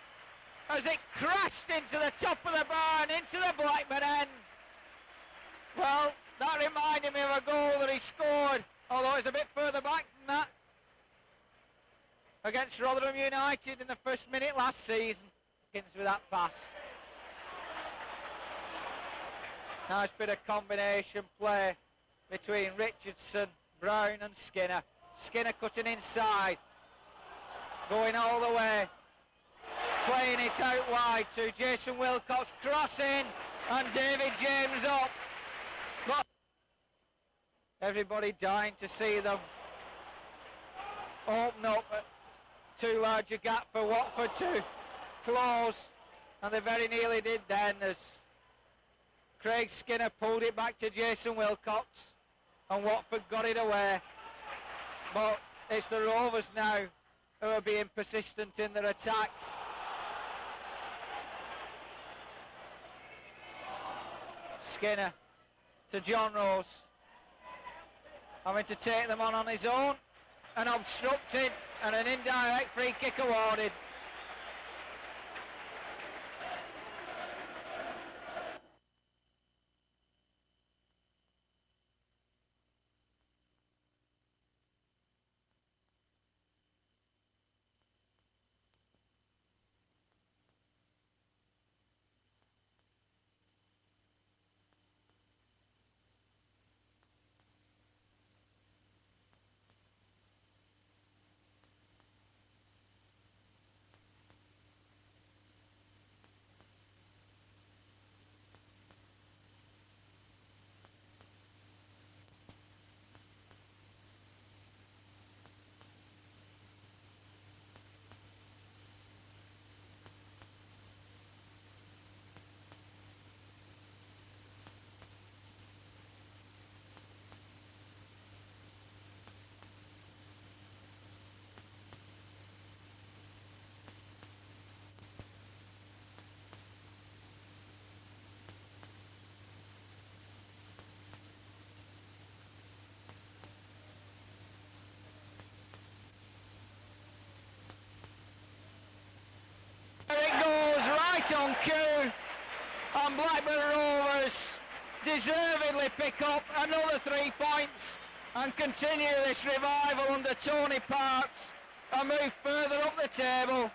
As it crashed into the top of the bar and into the Blackburn end. Well, that reminded me of a goal that he scored, although it's a bit further back than that, against Rotherham United in the first minute last season. With that pass. Nice bit of combination play between Richardson, Brown and Skinner. Skinner cutting inside, going all the way, playing it out wide to Jason Wilcox, crossing, and David James up. But everybody dying to see them open up too large a gap for Watford to close, and they very nearly did then as Craig Skinner pulled it back to Jason Wilcox and Watford got it away. But it's the Rovers now who are being persistent in their attacks. Skinner to John Rose, having to take them on his own, and obstructed, and an indirect free kick awarded. right on cue, and Blackburn Rovers deservedly pick up another 3 points and continue this revival under Tony Parks and move further up the table.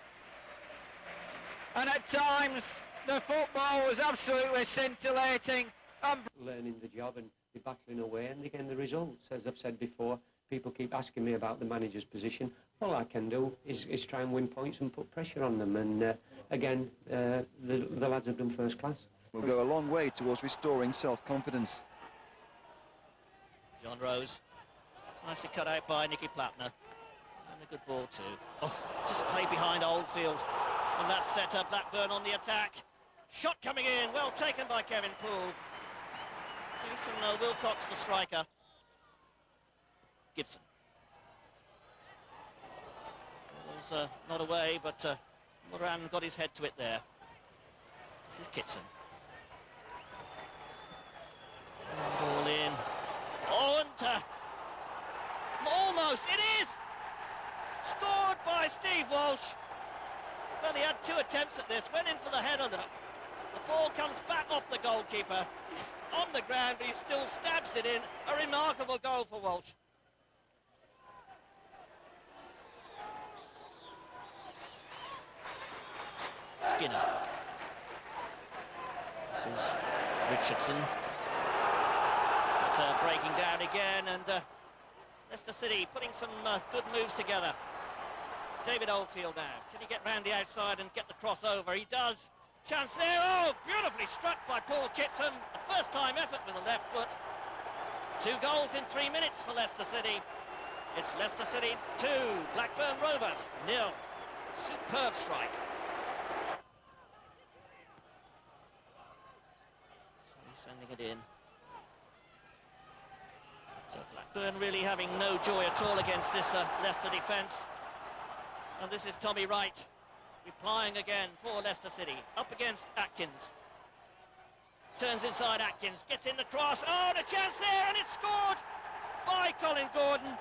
And at times the football was absolutely scintillating. And learning the job and be battling away, and again the results, as I've said before, people keep asking me about the manager's position. All I can do is try and win points and put pressure on them, and again the lads have done first class. Will go a long way towards restoring self-confidence. John Rose, nicely cut out by Nicky Plattner, and a good ball too. Oh, just played behind Oldfield, and that set up Blackburn on the attack. Shot coming in, well taken by Kevin Poole. Jason Wilcox, the striker. Gibson. Ball's not away, but Moran got his head to it there. This is Kitson. And all in. Oh, and almost, it is! Scored by Steve Walsh. Well, he had 2 attempts at this, went in for the header. The ball comes back off the goalkeeper, on the ground, but he still stabs it in. A remarkable goal for Walsh. Skinner. This is Richardson. But breaking down again, and Leicester City putting some good moves together. David Oldfield now. Can he get round the outside and get the crossover? He does. Chance there. Oh, beautifully struck by Paul Kitson. A first-time effort with the left foot. 2 goals in 3 minutes for Leicester City. It's Leicester City 2, Blackburn Rovers 0. Superb strike. So he's sending it in. So Blackburn really having no joy at all against this Leicester defence. And this is Tommy Wright replying again for Leicester City, up against Atkins. Turns inside Atkins, gets in the cross, oh, and a chance there, and it's scored by Colin Gordon.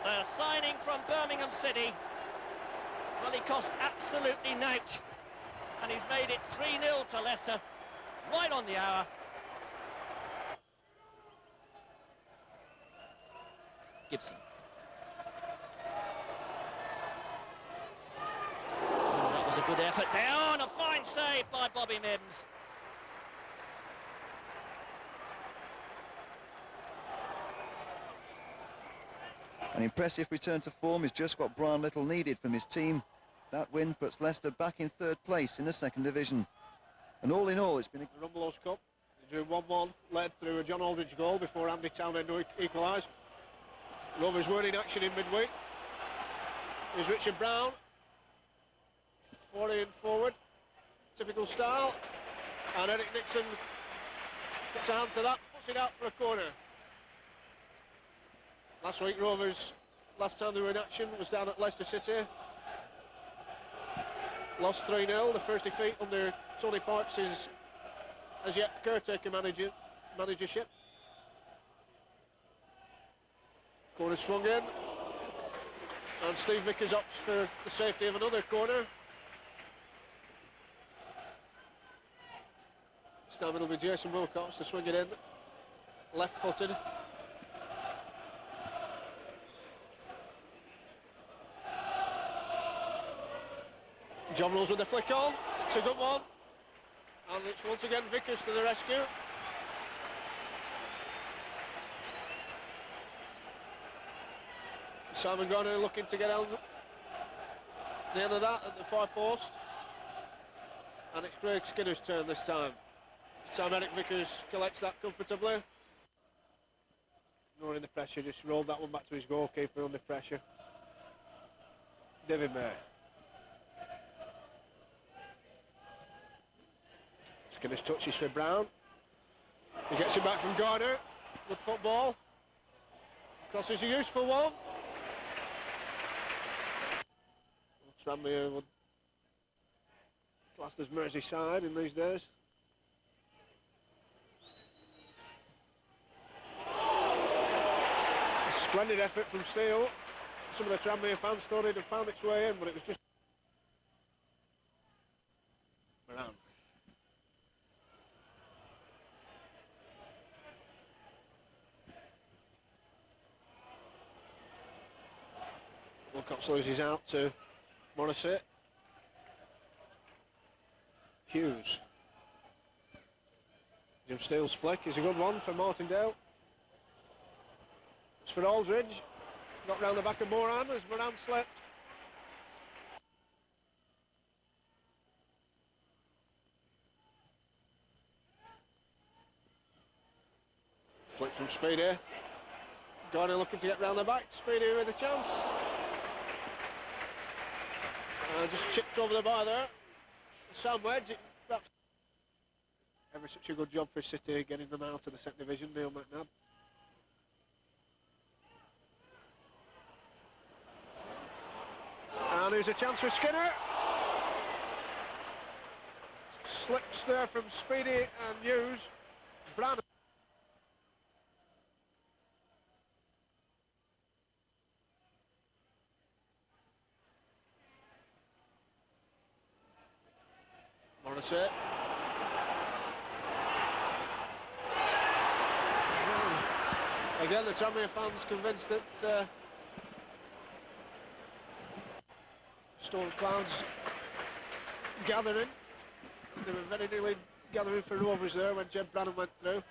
The signing from Birmingham City. Well, he cost absolutely nought, and he's made it 3-0 to Leicester, right on the hour. Gibson. That was a good effort there, oh, and a fine save by Bobby Mims. An impressive return to form is just what Brian Little needed from his team. That win puts Leicester back in 3rd place in the 2nd division. And all in all, it's been The Rumbelows Cup. They drew 1-1, led through a John Aldridge goal before Andy Townend equalised. Rovers were in action in midweek. Here's Richard Brown. 40 forward. Typical style. And Eric Nixon gets a hand to that, puts it out for a corner. Last week, Rovers, last time they were in action, was down at Leicester City. Lost 3-0, the first defeat under Tony Parks' as yet caretaker managership. Corner swung in, and Steve Vickers opts for the safety of another corner. This time it'll be Jason Wilcox to swing it in, left-footed. John Rose with the flick on, it's a good one, and it's once again Vickers to the rescue. Simon Garner looking to get out the end of that at the far post, and it's Craig Skinner's turn this time. This time Eric Vickers collects that comfortably. Ignoring the pressure, just rolled that one back to his goalkeeper under pressure. David May. Skinner's touches for Brown. He gets it back from Garner. Good football. Cross is a useful one. Tranmere would classed as Merseyside in these days. A splendid effort from Steele. Some of the Tranmere fans thought it had found its way in, but it was just... Wilcox loses out to Morrissey. Hughes. Jim Steele's flick is a good one for Martindale. It's for Aldridge. Got round the back of Moran as Moran slipped. Flick from Speedy. Gordon looking to get round the back. Speedy with a chance. Just chipped over the bar there. Sam Wedge. Ever such a good job for City getting them out of the second division, Neil McNabb. And there's a chance for Skinner. Slips there from Speedy and Hughes. Brannan. Morrissey. Again, the Tranmere fans convinced that storm clouds gathering. They were very nearly gathering for Rovers there when Jeb Brannan went through. A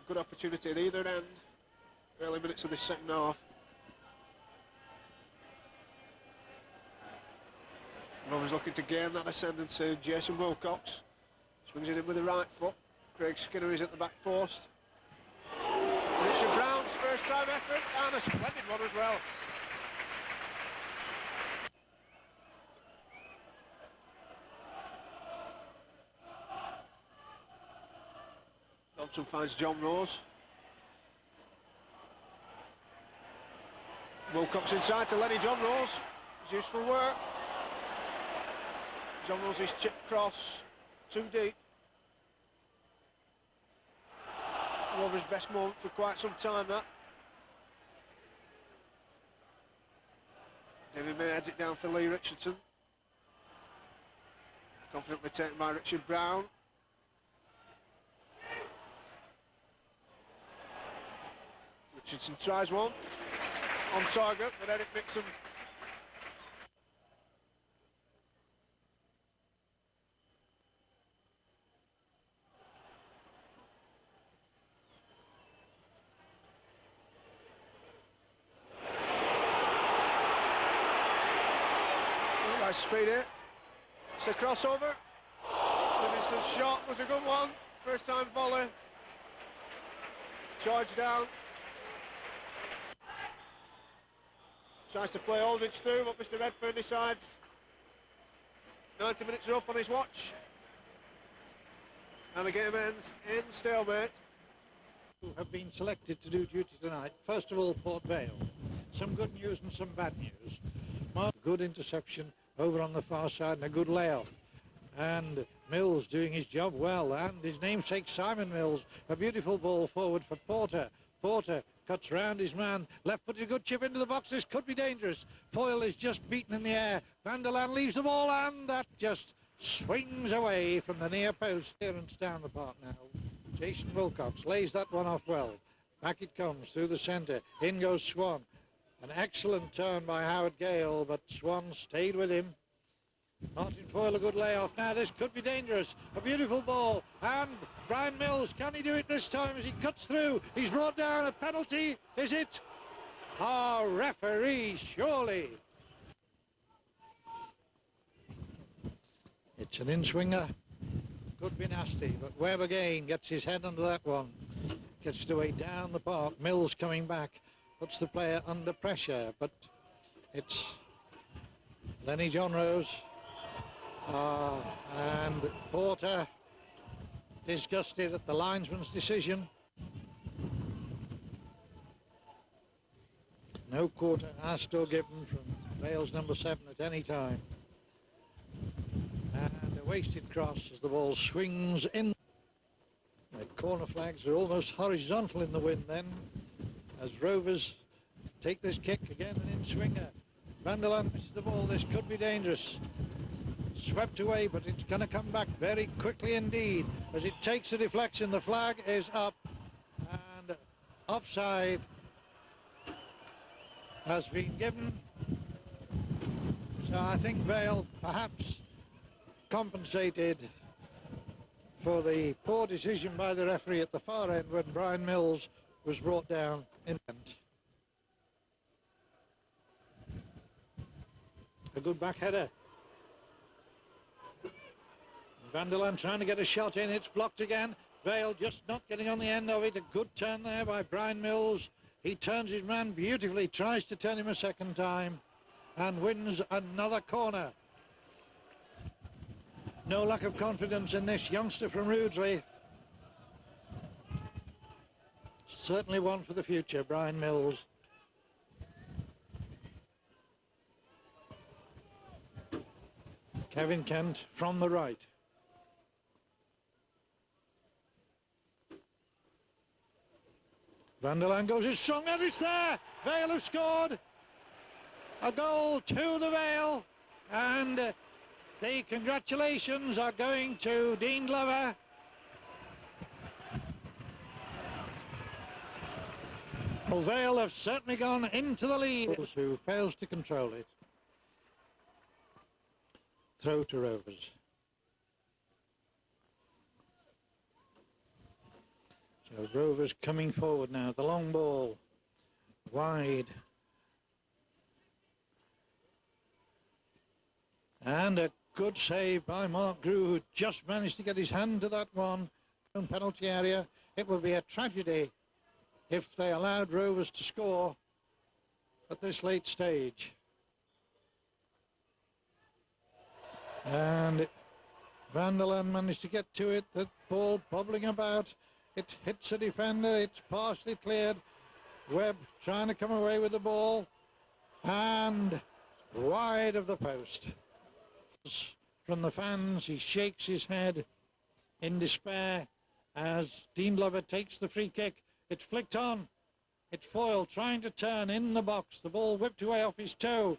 good opportunity at either end. Early minutes of this second half. Rovers looking to gain that ascendancy. Jason Wilcox swings it in with the right foot. Craig Skinner is at the back post. Richard Brown's first time effort, and a splendid one as well. Dobson finds John Rose. Wilcox inside to Lenny John Rose. It's useful work. John Rose's chip cross, too deep. Rovers' best moment for quite some time, that. David May heads it down for Lee Richardson. Confidently taken by Richard Brown. Richardson tries one. On target, but Eric Nixon. Speedy. It's a crossover. Livingston's shot was a good one. First time volley. Charge down. Tries to play Aldridge through, but Mr. Redfern decides 90 minutes are up on his watch. And the game ends in stalemate. Have been selected to do duty tonight. First of all, Port Vale. Some good news and some bad news. Good interception over on the far side and a good layoff. And Mills doing his job well, and his namesake Simon Mills, a beautiful ball forward for Porter. Porter cuts round his man, left-footed, good chip into the box. This could be dangerous. Foyle is just beaten in the air. Van der Laan leaves the ball, and that just swings away from the near post. Clearance down the park now. Jason Wilcox lays that one off well. Back it comes through the centre. In goes Swan. An excellent turn by Howard Gale, but Swan stayed with him. Martin Foyle, a good layoff. Now this could be dangerous. A beautiful ball. And Brian Mills, can he do it this time as he cuts through? He's brought down a penalty. Is it? Ah, referee, surely. It's an in-swinger. Could be nasty, but Webb again gets his head under that one. Gets the way down the park. Mills coming back. Puts the player under pressure, but it's Lenny John Rose and Porter disgusted at the linesman's decision. No quarter asked or given from Wales number 7 at any time. And a wasted cross as the ball swings in. The corner flags are almost horizontal in the wind then, as Rovers take this kick again, an in-swinger. Van der Laan misses the ball. This could be dangerous. Swept away, but it's going to come back very quickly indeed. As it takes a deflection, the flag is up and offside. has been given. So I think Vale perhaps compensated for the poor decision by the referee at the far end when Brian Mills was brought down in the end. A good back header. Van der Laan trying to get a shot in. It's blocked again. Vale just not getting on the end of it. A good turn there by Brian Mills. He turns his man beautifully, tries to turn him a second time and wins another corner. No lack of confidence in this youngster from Rudesley. Certainly one for the future, Brian Mills. Kevin Kent from the right. Van der Laan goes, it's strong and it's there. Vale have scored. A goal to the Vale, and the congratulations are going to Dean Glover. Well, Vale have certainly gone into the lead, who fails to control it. Throw to Rovers. So Rovers coming forward now, the long ball, wide. And a good save by Mark Grew, who just managed to get his hand to that one in penalty area. It would be a tragedy if they allowed Rovers to score at this late stage. And Van der Laan managed to get to it, the ball bobbling about. It hits a defender, it's partially cleared. Webb trying to come away with the ball, and wide of the post. From the fans, he shakes his head in despair as Dean Glover takes the free kick. It's flicked on. It's Foyle trying to turn in the box. The ball whipped away off his toe.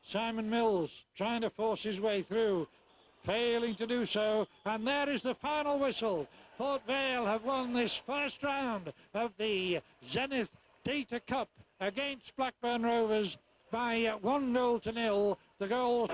Simon Mills trying to force his way through, failing to do so. And there is the final whistle. Port Vale have won this first round of the Zenith Data Cup against Blackburn Rovers by 1-0. The goal...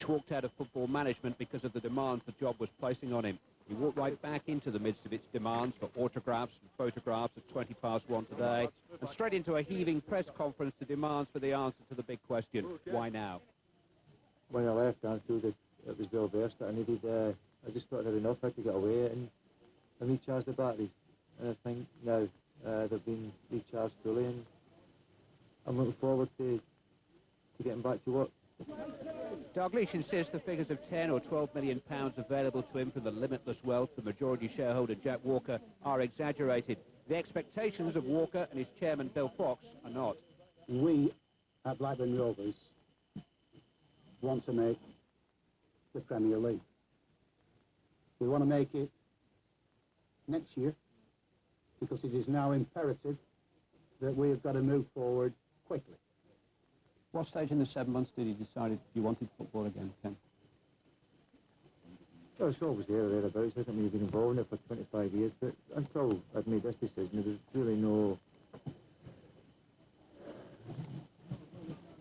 walked out of football management because of the demands the job was placing on him. He walked right back into the midst of its demands for autographs and photographs at 1:20 today, and straight into a heaving press conference to demands for the answer to the big question, why now? When I left, I felt that it was well versed that I needed. I just thought I had enough. I had to get away and recharge the batteries. And I think now they've been recharged fully, and I'm looking forward to getting back to work. Dalglish insists the figures of 10 or 12 million pounds available to him from the limitless wealth of majority shareholder Jack Walker are exaggerated. The expectations of Walker and his chairman Bill Fox are not. We at Blackburn Rovers want to make the Premier League. We want to make it next year because it is now imperative that we have got to move forward quickly. What stage in the 7 months did you decide you wanted football again, Ken? Well, it's always there or thereabouts. I think we've been involved in it for 25 years, but until I'd made this decision, there was really no...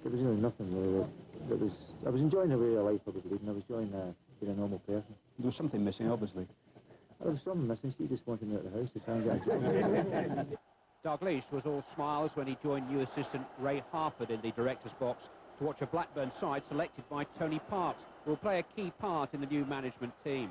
There was really nothing really that was... I was enjoying the way of life I was leading. I was enjoying being a normal person. There was something missing, obviously. There was something missing. She just wanted me out of the house to try and get a job. Dalglish was all smiles when he joined new assistant Ray Harford in the director's box to watch a Blackburn side selected by Tony Parks, who will play a key part in the new management team.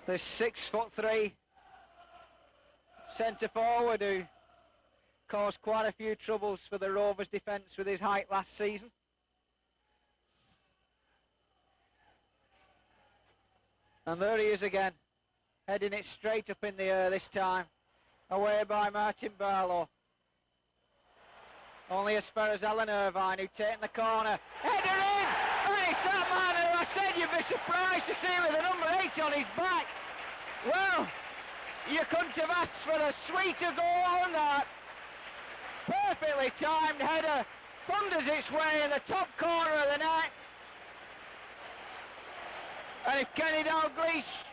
The 6'3" centre forward who caused quite a few troubles for the Rovers defence with his height last season. And there he is again, heading it straight up in the air this time, away by Martin Barlow. Only as far as Alan Irvine, who'd taken the corner. Header in! And it's that man who I said you'd be surprised to see with the number 8 on his back. Well, you couldn't have asked for a sweeter goal than that. Perfectly timed header, thunders its way in the top corner of the net. And if Kenny Dalglish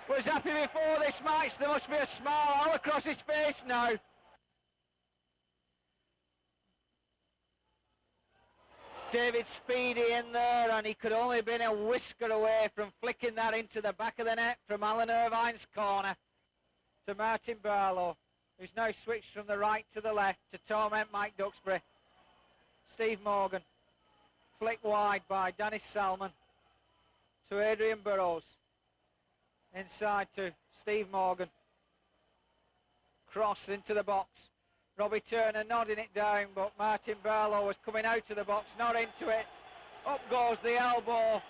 was happy before this match, there must be a smile all across his face now. David Speedy in there, and he could only have been a whisker away from flicking that into the back of the net from Alan Irvine's corner to Martin Barlow, who's now switched from the right to the left to torment Mike Duxbury. Steve Morgan, flick wide by Dennis Salmon to Adrian Burrows. Inside to Steve Morgan. Cross into the box. Robbie Turner nodding it down, but Martin Barlow was coming out of the box, not into it. Up goes the elbow.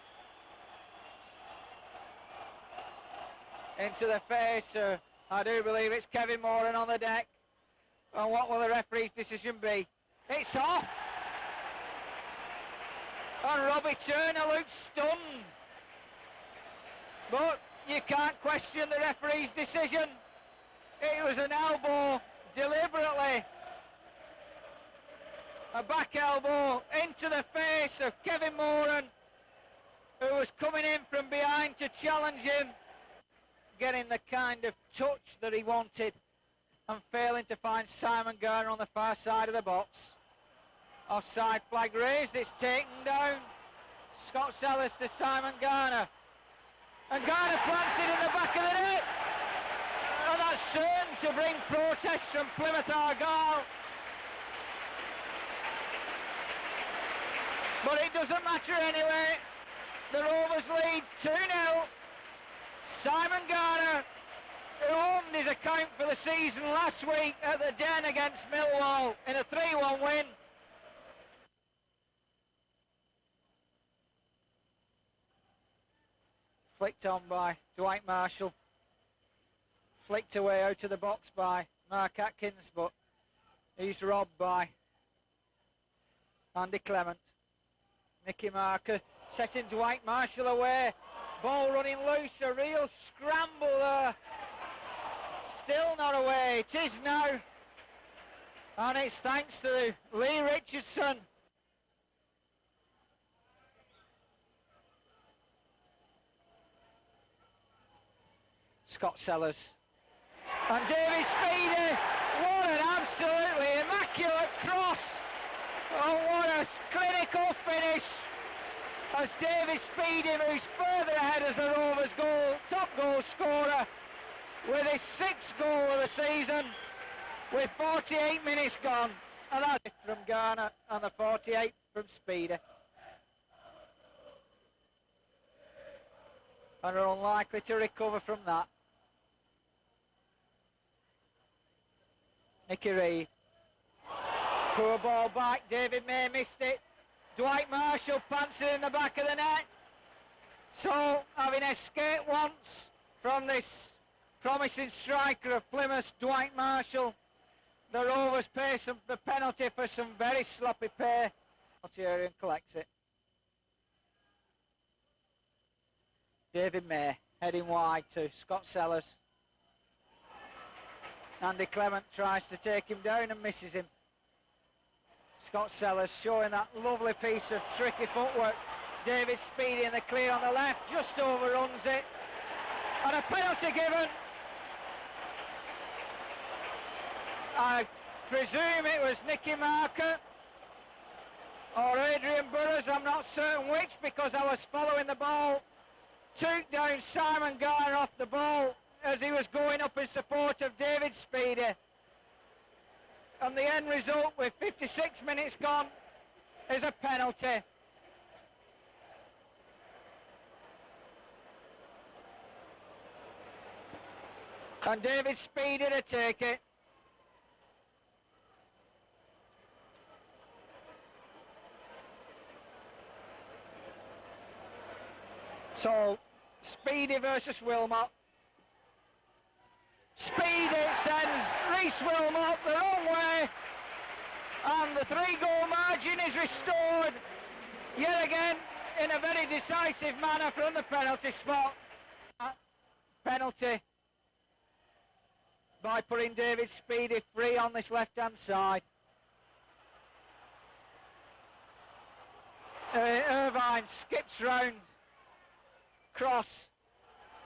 Into the face. I do believe it's Kevin Moran on the deck. And what will the referee's decision be? It's off! And Robbie Turner looks stunned. But you can't question the referee's decision. It was an elbow. Deliberately, a back elbow into the face of Kevin Moran, who was coming in from behind to challenge him, getting the kind of touch that he wanted and failing to find Simon Garner on the far side of the box. Offside flag raised, it's taken down. Scott Sellers to Simon Garner, and Garner plants it in the back of the net. And that's certain to bring protests from Plymouth Argyle. But it doesn't matter anyway. The Rovers lead 2-0. Simon Garner, who opened his account for the season last week at the Den against Millwall in a 3-1 win. Flicked on by Dwight Marshall. Flicked away out of the box by Mark Atkins, but he's robbed by Andy Clement. Nicky Marker setting Dwight Marshall away. Ball running loose, a real scramble there. still not away. It is now. And it's thanks to Lee Richardson. Scott Sellers. And David Speedy. What an absolutely immaculate cross. Oh, what a clinical finish. As David Speedy moves further ahead as the Rovers' top goal scorer with his 6th goal of the season with 48 minutes gone. And that's from Garner and the 48th from Speedy. And are unlikely to recover from that. Nicky Reid. Poor ball back, David May missed it. Dwight Marshall pants it in the back of the net. So, having escaped once from this promising striker of Plymouth, Dwight Marshall, the Rovers pay the penalty for some very sloppy play. Altierian collects it. David May heading wide to Scott Sellers. Andy Clement tries to take him down and misses him. Scott Sellers showing that lovely piece of tricky footwork. David Speedy in the clear on the left, just overruns it. And a penalty given. I presume it was Nicky Marker or Adrian Burrows, I'm not certain which, because I was following the ball. Took down Simon Garner off the ball as he was going up in support of David Speedy. And the end result, with 56 minutes gone, is a penalty. And David Speedy to take it. So, Speedy versus Wilmot. Speedy sends Rhys Wilmot the wrong way, and the 3-goal margin is restored yet again in a very decisive manner from the penalty spot. Penalty by putting David Speedy free on this left-hand side. Irvine skips round, cross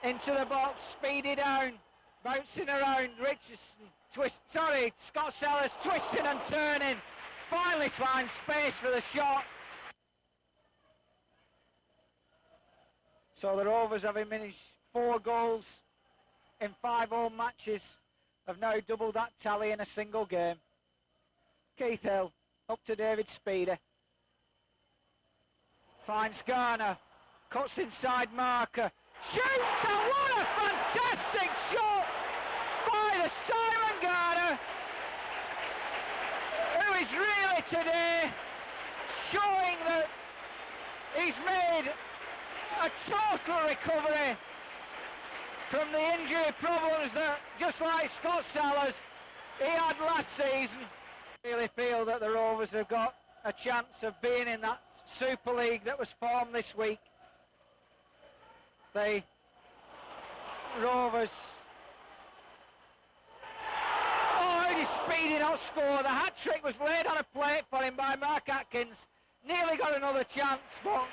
into the box, Speedy down. Bouncing around, Richardson, Scott Sellers twisting and turning. Finally finds space for the shot. So the Rovers, having managed 4 goals in 5 home matches, have now doubled that tally in a single game. Keith Hill, up to David Speedy. Finds Garner, cuts inside Marker. Shoots, and what a fantastic shot by the Simon Garner, who is really today showing that he's made a total recovery from the injury problems that, just like Scott Sellers, he had last season. I really feel that the Rovers have got a chance of being in that Super League that was formed this week. The Rovers. Oh, how did Speedy not score? The hat-trick was laid on a plate for him by Mark Atkins. Nearly got another chance, but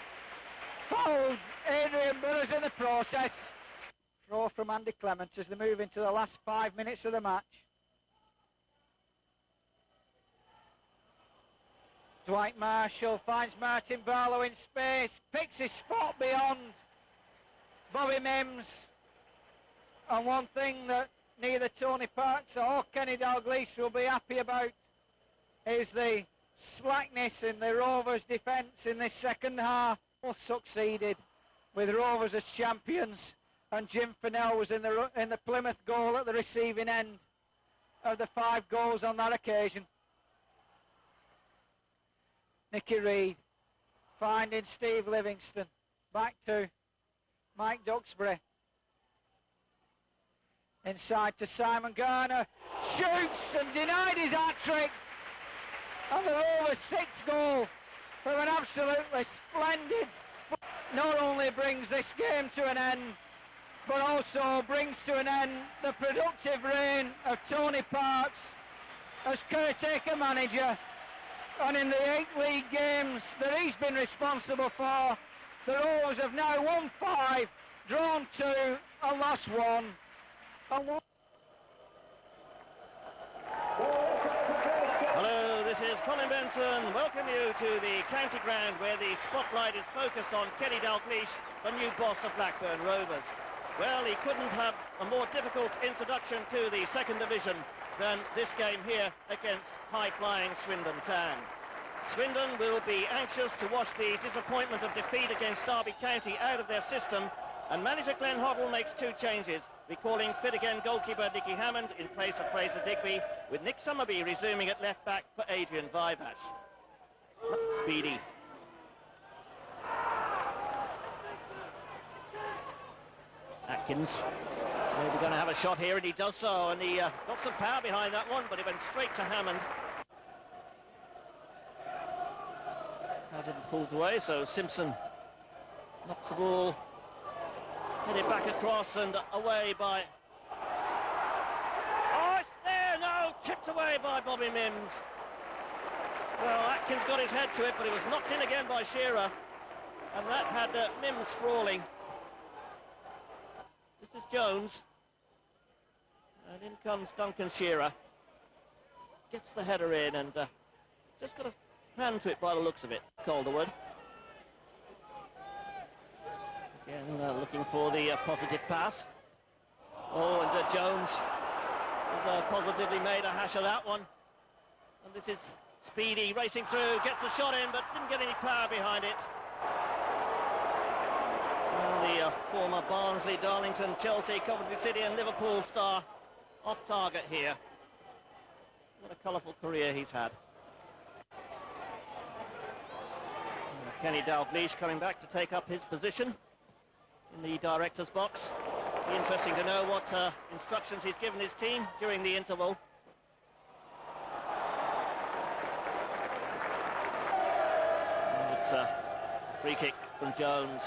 fouled Adrian Burrows in the process. Throw from Andy Clement as they move into the last 5 minutes of the match. Dwight Marshall finds Martin Barlow in space, picks his spot beyond Bobby Mims. And one thing that neither Tony Parks or Kenny Dalglish will be happy about is the slackness in the Rovers' defence in this second half. Both succeeded with Rovers as champions, and Jim Fennell was in the Plymouth goal at the receiving end of the 5 goals on that occasion. Nicky Reid finding Steve Livingston, back to Mike Duxbury. Inside to Simon Garner, shoots and denied his hat-trick. And the Rovers' 6th goal from an absolutely splendid. Not only brings this game to an end, but also brings to an end the productive reign of Tony Parks as caretaker manager. And in the 8 league games that he's been responsible for, the Rovers have now won 5, drawn 2, and lost 1. Hello, this is Colin Benson. Welcome you to the county ground where the spotlight is focused on Kenny Dalglish, the new boss of Blackburn Rovers. Well, he couldn't have a more difficult introduction to the second division than this game here against high-flying Swindon Town. Swindon will be anxious to wash the disappointment of defeat against Derby County out of their system, and manager Glenn Hoddle makes 2 changes, recalling fit again goalkeeper Nicky Hammond in place of Fraser Digby, with Nick Summerby resuming at left back for Adrian Vivash. Speedy. Atkins maybe going to have a shot here, and he does so, and he got some power behind that one, but it went straight to Hammond. Hazard pulls away, so Simpson knocks the ball, headed back across and away by... Oh, it's there! No! Chipped away by Bobby Mims. Well, Atkins got his head to it, but it was knocked in again by Shearer, and that had Mims sprawling. This is Jones, and in comes Duncan Shearer. Gets the header in, and just got a hand to it by the looks of it. Calderwood. Again, looking for the positive pass. Oh, and Jones has positively made a hash of that one. And this is Speedy racing through, gets the shot in, but didn't get any power behind it. Well, the former Barnsley, Darlington, Chelsea, Coventry City and Liverpool star off target here. What a colourful career he's had. Kenny Dalglish coming back to take up his position in the director's box. Be interesting to know what instructions he's given his team during the interval. And it's a free kick from Jones.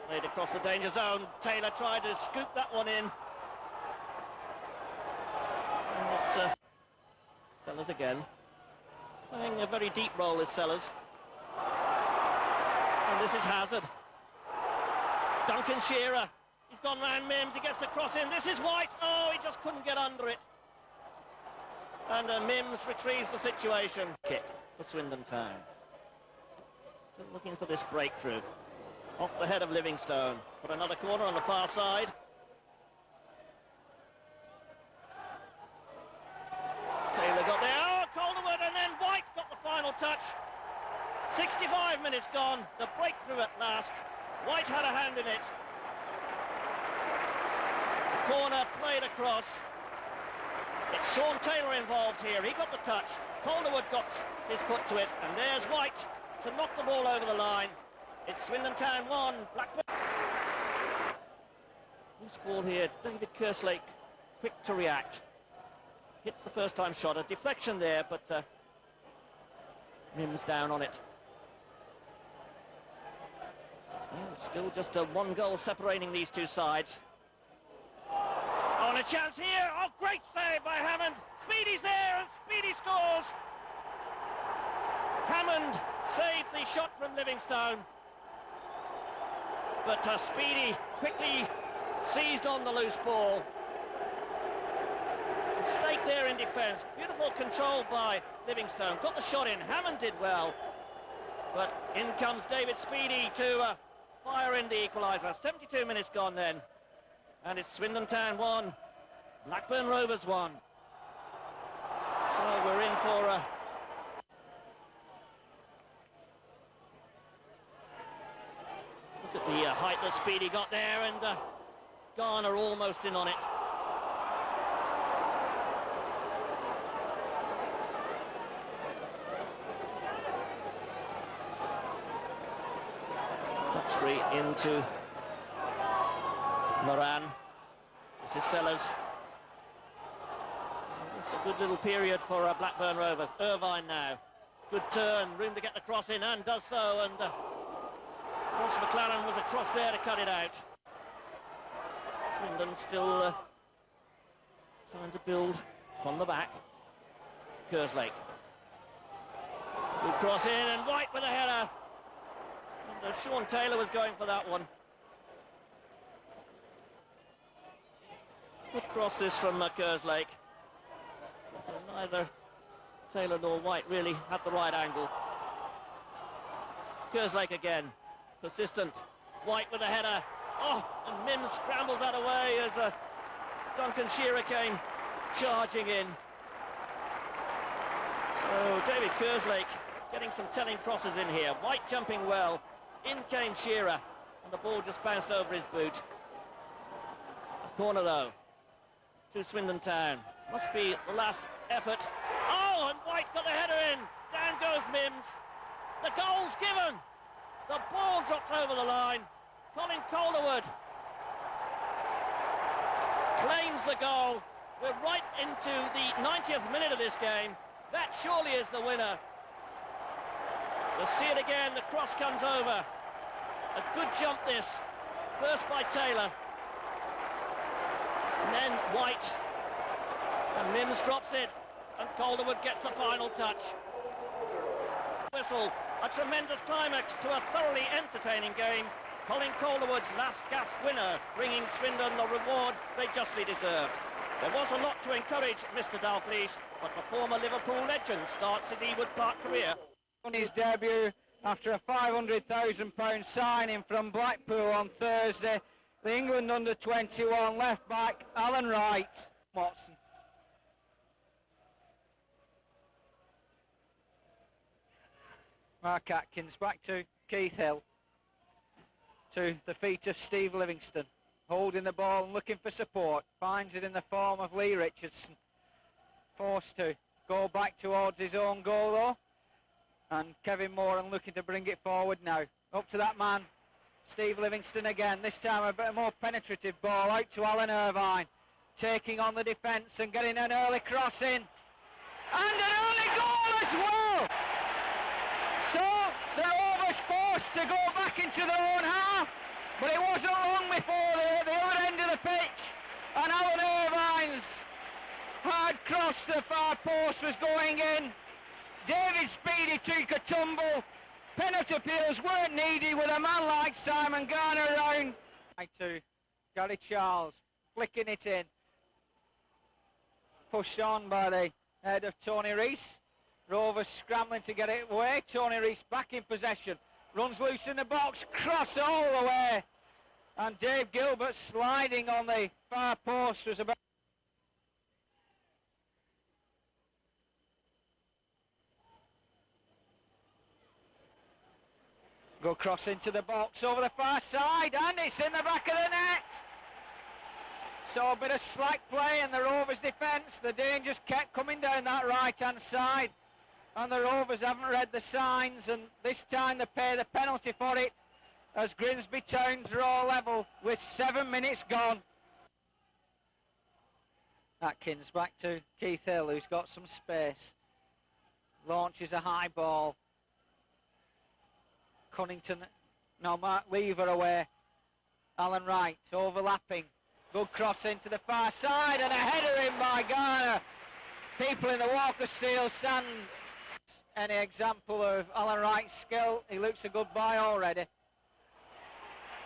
Played across the danger zone. Taylor tried to scoop that one in. And it's Sellers again. Playing a very deep role is Sellers. And this is Hazard. Duncan Shearer. He's gone round Mims. He gets the cross in. This is White. Oh, he just couldn't get under it. And Mims retrieves the situation. Kick for Swindon Town. Still looking for this breakthrough. Off the head of Livingstone. Put another corner on the far side. Taylor got there. Oh, Calderwood, and then White got the final touch. 65 minutes gone. The breakthrough at last. White had a hand in it. The corner played across. It's Sean Taylor involved here. He got the touch. Calderwood got his foot to it. And there's White to knock the ball over the line. It's Swindon Town 1, Blackburn. Loose ball here. David Kerslake, quick to react. Hits the first time shot. A deflection there, but Mims down on it. So still just a 1 goal separating these two sides. Oh, and a chance here. Oh, great save by Hammond. Speedy's there, and Speedy scores. Hammond saved the shot from Livingstone. But Speedy quickly seized on the loose ball. Mistake there in defence. Beautiful control by Livingstone. Got the shot in. Hammond did well. But in comes David Speedy to fire in the equaliser. 72 minutes gone then. And it's Swindon Town 1, Blackburn Rovers 1. So we're in for look at the height that Speedy got there, and Garner almost in on it. Duxbury into Moran. This is Sellers. It's a good little period for Blackburn Rovers. Irvine now. Good turn, room to get the cross in, and does so, and Ross McLaren was across there to cut it out. Swindon still trying to build from the back. Kerslake. Good cross in, and White with a header. And Sean Taylor was going for that one. Good cross this from Kerslake. So neither Taylor nor White really had the right angle. Kerslake again, persistent. White with a header. Oh, and Mims scrambles that away as Duncan Shearer came charging in. So David Kerslake getting some telling crosses in here. White jumping well. In came Shearer, and the ball just bounced over his boot. Corner though to Swindon Town. Must be the last effort. Oh, and White got the header in. Down goes Mims. The goal's given. The ball drops over the line. Colin Calderwood claims the goal. We're right into the 90th minute of this game. That surely is the winner. We'll see it again. The cross comes over. A good jump this. First by Taylor. And then White. And Mims drops it. And Calderwood gets the final touch. Whistle. A tremendous climax to a thoroughly entertaining game. Colin Calderwood's last gasp winner, bringing Swindon the reward they justly deserved. There was a lot to encourage Mr Dalgleish, but the former Liverpool legend starts his Ewood Park career. On his debut after a £500,000 signing from Blackpool on Thursday, the England under-21 left-back Alan Wright. Watson. Mark Atkins back to Keith Hill. To the feet of Steve Livingston. Holding the ball and looking for support. Finds it in the form of Lee Richardson. Forced to go back towards his own goal though. And Kevin Moran looking to bring it forward now. Up to that man, Steve Livingston again. This time a bit more penetrative ball out to Alan Irvine. Taking on the defence and getting an early cross in. And an early goal as well! So the Rovers forced to go back into their own half. But it wasn't long before they were at the other end of the pitch. And Alan Irvine's hard cross to the far post was going in. David Speedy took a tumble. Penalty appeals weren't needed with a man like Simon Garner around. Right to Gary Charles, flicking it in. Pushed on by the head of Tony Rees. Rovers scrambling to get it away. Tony Rees back in possession. Runs loose in the box, cross all the way. And Dave Gilbert sliding on the far post was about... Go cross into the box over the far side, and it's in the back of the net. So a bit of slack play in the Rovers' defence. The dangers kept coming down that right-hand side. And the Rovers haven't read the signs, and this time they pay the penalty for it as Grimsby Town draw level with 7 minutes gone. Atkins back to Keith Hill, who's got some space. Launches a high ball. Cunnington, no, Mark Lever away. Alan Wright overlapping. Good cross into the far side and a header in by Garner. People in the Walker Steel stand. Any example of Alan Wright's skill, he looks a good buy already.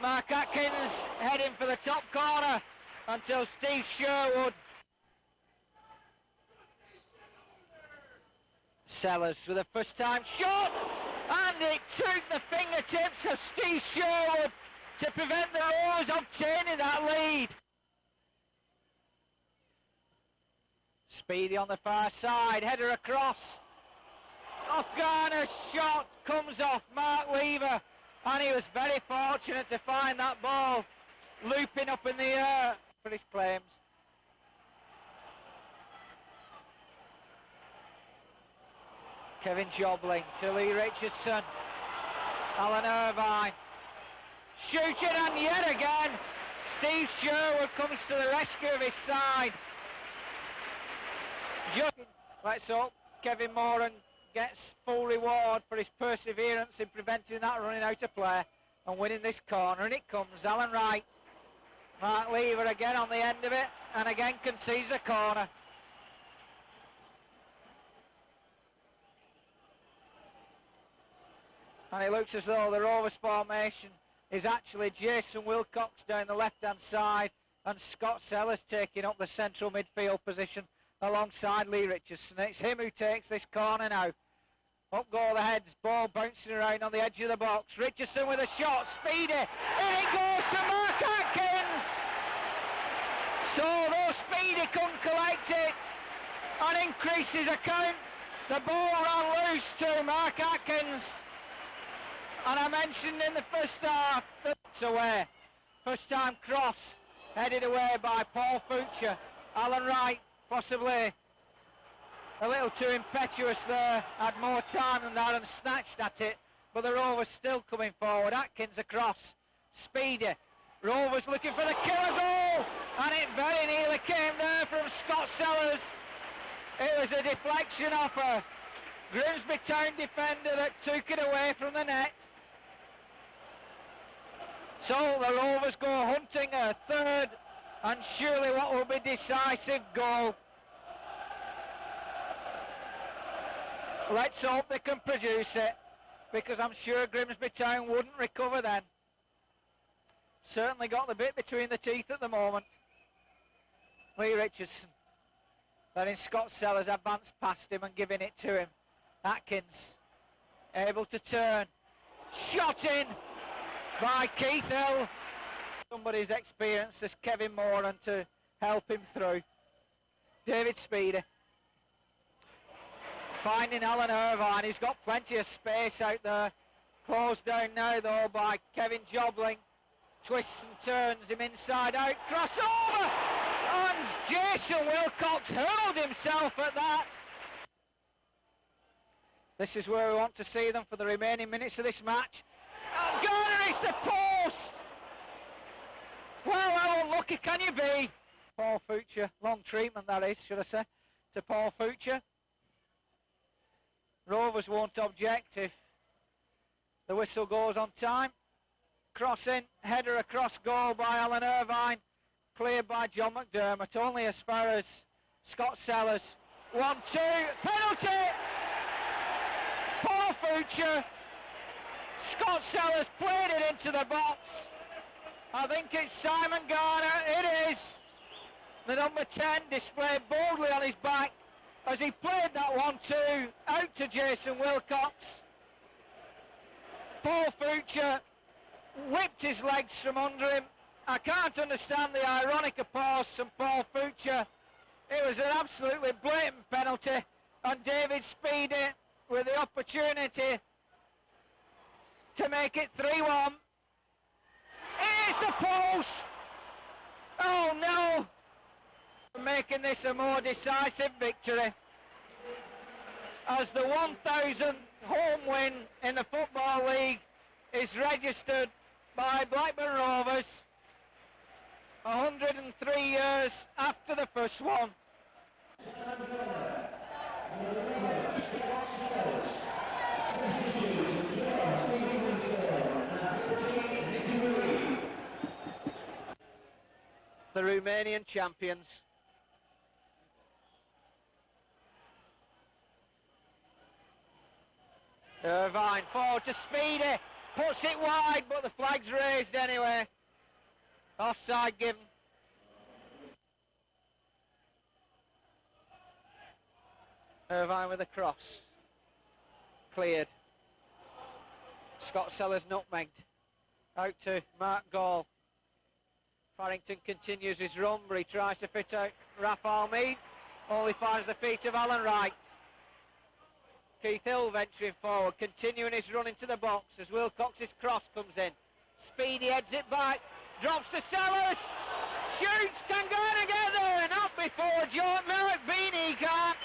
Mark Atkins heading for the top corner until Steve Sherwood. Sellers with a first time shot, and it took the fingertips of Steve Sherwood to prevent the Rovers obtaining that lead. Speedy on the far side, header across. Off Garner's shot, comes off Mark Lever, and he was very fortunate to find that ball looping up in the air for his claims. Kevin Jobling to Lee Richardson. Alan Irvine. Shooting, and yet again, Steve Sherwood comes to the rescue of his side. Let's hope Kevin Moran gets full reward for his perseverance in preventing that running out of play and winning this corner. And it comes, Alan Wright. Mark Lever again on the end of it, and again concedes a corner. And it looks as though the Rovers formation is actually Jason Wilcox down the left-hand side and Scott Sellers taking up the central midfield position alongside Lee Richardson. It's him who takes this corner now. Up go the heads, ball bouncing around on the edge of the box. Richardson with a shot, speedy, and it goes to Mark Atkins. So though Speedy couldn't collect it and increases a count, the ball ran loose to Mark Atkins. And I mentioned in the first half, that's away. First time cross, headed away by Paul Fucher. Alan Wright, possibly a little too impetuous there, had more time than that and snatched at it. But the Rovers still coming forward. Atkins across, Speedy. Rovers looking for the killer goal. And it very nearly came there from Scott Sellers. It was a deflection off a Grimsby Town defender that took it away from the net. So the Rovers go hunting a third and surely what will be decisive goal. Let's hope they can produce it, because I'm sure Grimsby Town wouldn't recover then. Certainly got the bit between the teeth at the moment. Lee Richardson letting Scott Sellers advance past him and giving it to him. Atkins able to turn, shot in by Keith Hill. Somebody's experienced as Kevin Moran to help him through. David Speedy finding Alan Irvine. He's got plenty of space out there. Closed down now though by Kevin Jobling. Twists and turns him inside out. Crossover! And Jason Wilcox hurled himself at that. This is where we want to see them for the remaining minutes of this match. Garner is the post! Well, how unlucky can you be? Paul Fucher, long treatment that is, should I say, to Paul Fucher. Rovers won't object if the whistle goes on time. Crossing, header across goal by Alan Irvine, cleared by John McDermott, only as far as Scott Sellers. 1-2, penalty! Paul Fucher, Scott Sellers played it into the box. I think it's Simon Garner, it is. The number 10 displayed boldly on his back as he played that 1-2 out to Jason Wilcox. Paul Fucher whipped his legs from under him. I can't understand the ironic applause from Paul Fucher. It was an absolutely blatant penalty, and David Speedy with the opportunity to make it 3-1. It is the post! Oh no! Making this a more decisive victory as the 1,000th home win in the Football League is registered by Blackburn Rovers 103 years after the first one. The Romanian champions. Irvine forward to Speedy, puts it wide, but the flag's raised anyway. Offside given. Irvine with a cross. Cleared. Scott Sellers nutmegged. Out to Mark Gall. Farrington continues his run, but he tries to fit out Raphael Mead. Only finds the feet of Alan Wright. Keith Hill venturing forward, continuing his run into the box as Wilcox's cross comes in. Speedy heads it back, drops to Sellers, shoots, can go together, not before Mark Beanie can't.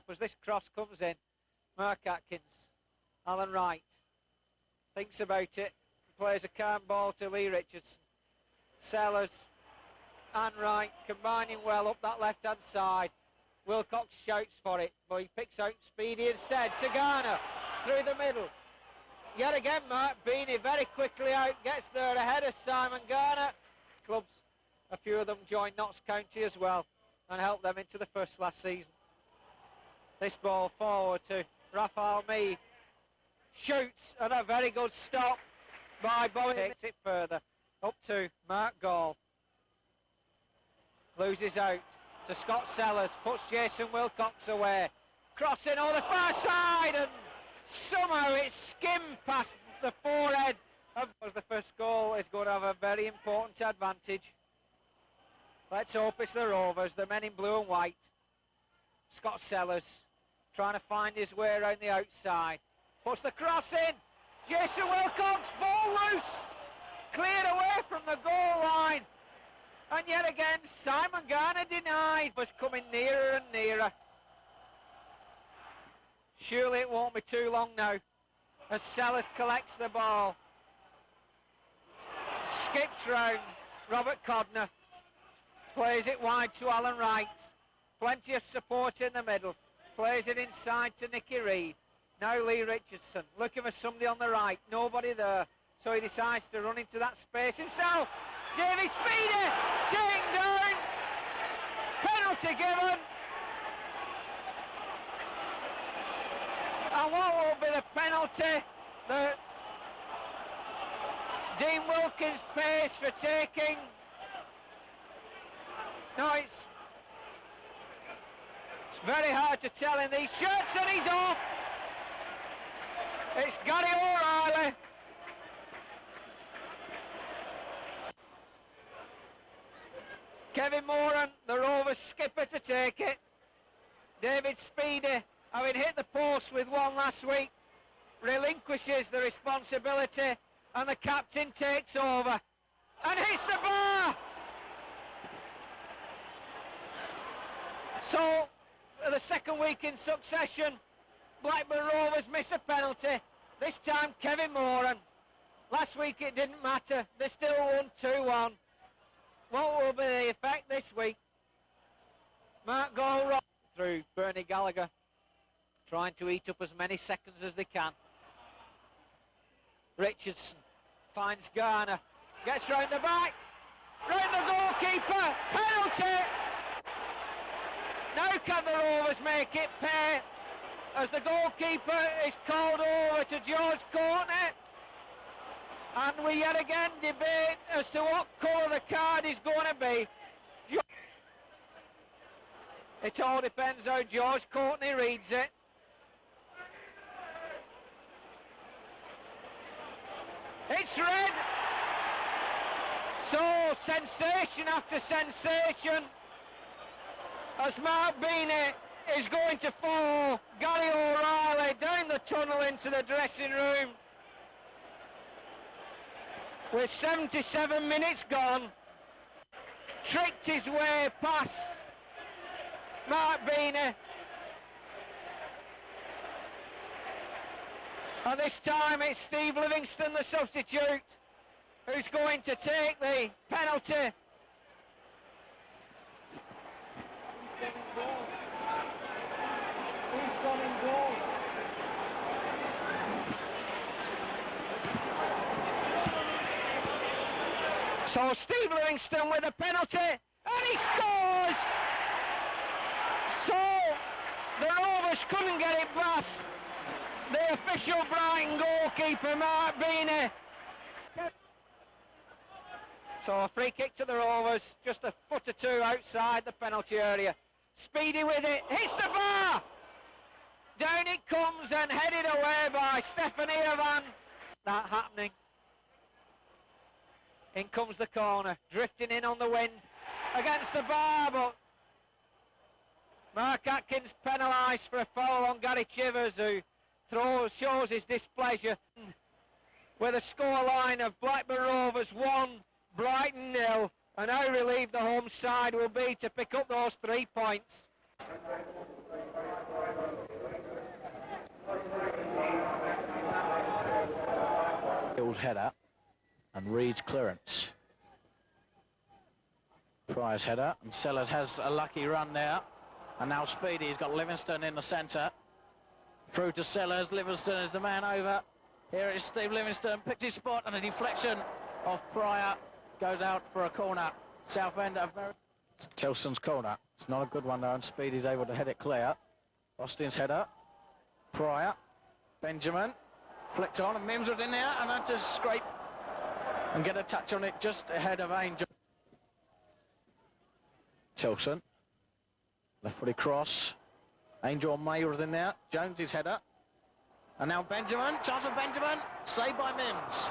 As this cross comes in, Mark Atkins, Alan Wright thinks about it, plays a calm ball to Lee Richardson. Sellers and Wright combining well up that left-hand side. Wilcox shouts for it, but he picks out Speedy instead to Garner through the middle. Yet again, Mark Beanie very quickly out, gets there ahead of Simon Garner. clubs. A few of them joined Notts County as well and helped them into the first last season. This ball forward to Raphael Mead. Shoots, and a very good stop by Bowen. Takes it further, up to Mark Gall. Loses out to Scott Sellers, puts Jason Wilcox away. Crossing on the far side, and somehow it skimmed past the forehead. As the first goal is going to have a very important advantage. Let's hope it's the Rovers, the men in blue and white. Scott Sellers trying to find his way around the outside. Puts the cross in. Jason Wilcox, ball loose. Cleared away from the goal line. And yet again, Simon Garner denied. Was coming nearer and nearer. Surely it won't be too long now as Sellers collects the ball. Skips round Robert Codner. Plays it wide to Alan Wright. Plenty of support in the middle. Plays it inside to Nicky Reid. Now Lee Richardson looking for somebody on the right. Nobody there. So he decides to run into that space himself. Davy Speedy sitting down. Penalty given. And what will be the penalty that Dean Wilkins pays for taking? No, it's very hard to tell in these shirts, and he's off. It's Gary O'Reilly. Kevin Moran, the Rovers skipper, to take it. David Speedy, having hit the post with one last week, relinquishes the responsibility, and the captain takes over and hits the bar. So, the second week in succession, Blackburn Rovers miss a penalty. This time, Kevin Moran. Last week it didn't matter. They still won 2-1. What will be the effect this week? Mark Gall through Bernie Gallagher, trying to eat up as many seconds as they can. Richardson finds Garner, gets round the back, round the goalkeeper, penalty! Now can the Rovers make it pay as the goalkeeper is called over to George Courtney, and we yet again debate as to what colour the card is going to be. It all depends how George Courtney reads it. It's red. So sensation after sensation as Mark Beanie is going to follow Gary O'Reilly down the tunnel into the dressing room. With 77 minutes gone, tricked his way past Mark Beanie. And this time it's Steve Livingston, the substitute, who's going to take the penalty. Who's gone in goal? So Steve Livingston with a penalty, and he scores! So the Rovers couldn't get it past the official Brighton goalkeeper, Mark Beanie. So a free kick to the Rovers, just a foot or two outside the penalty area. Speedy with it, hits the bar! Down it comes and headed away by Stephanie Evan. That happening. In comes the corner, drifting in on the wind against the bar, but Mark Atkins penalised for a foul on Gary Chivers, who shows his displeasure with a scoreline of Blackburn Rovers 1, Brighton 0, and how relieved the home side will be to pick up those 3 points. Hill's header and Reed's clearance. Pryor's header, and Sellers has a lucky run there, and now Speedy's got Livingston in the centre. Through to Sellers, Livingston is the man over. Here is Steve Livingston, picked his spot, and a deflection of Pryor goes out for a corner. Southend are very... Tilson's corner. It's not a good one, though, and Speedy's able to head it clear. Austin's header. Pryor. Benjamin. Flicked on, and Mims was in there, and that just scrape and get a touch on it just ahead of Angel. Tilson. Left-footed cross. Angel May was in there. Jones' header. And now Benjamin. Chance for Benjamin. Saved by Mims.